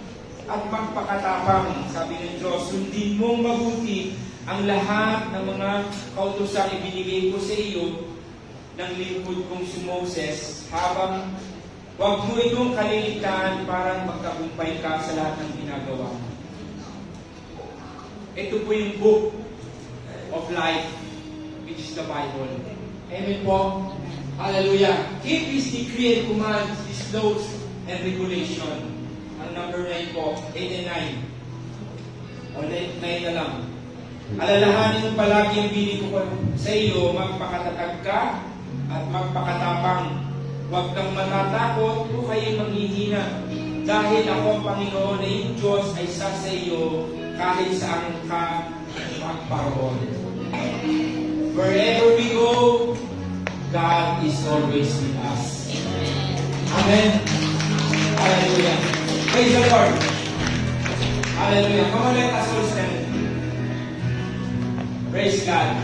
at magpakatapang, sabi ng Diyos, sundin mong mabuti ang lahat ng mga kautosang ibinigay ko sa iyo ng lingkod kong si Moses, habang huwag mo itong kaliligtaan para magtagumpay ka sa lahat ng ginagawa mo. Ito po yung book of life, which is the Bible. Amen po. Hallelujah. Keep His decree and commands, His laws and regulation. Ang number 9 po, 8 and 9. O 9 na lang. Alalahanin mo palagi ang binig ko sa iyo, magpakatatag ka at magpakatapang. Huwag kang matatakot o kayo manghihina. Dahil ako ang Panginoon na yung Diyos ay sa iyo kahit saan ka magparoon. Wherever we go, God is always with us. Amen. Hallelujah. Praise the Lord. Hallelujah. Come on, let us all stand. Praise God.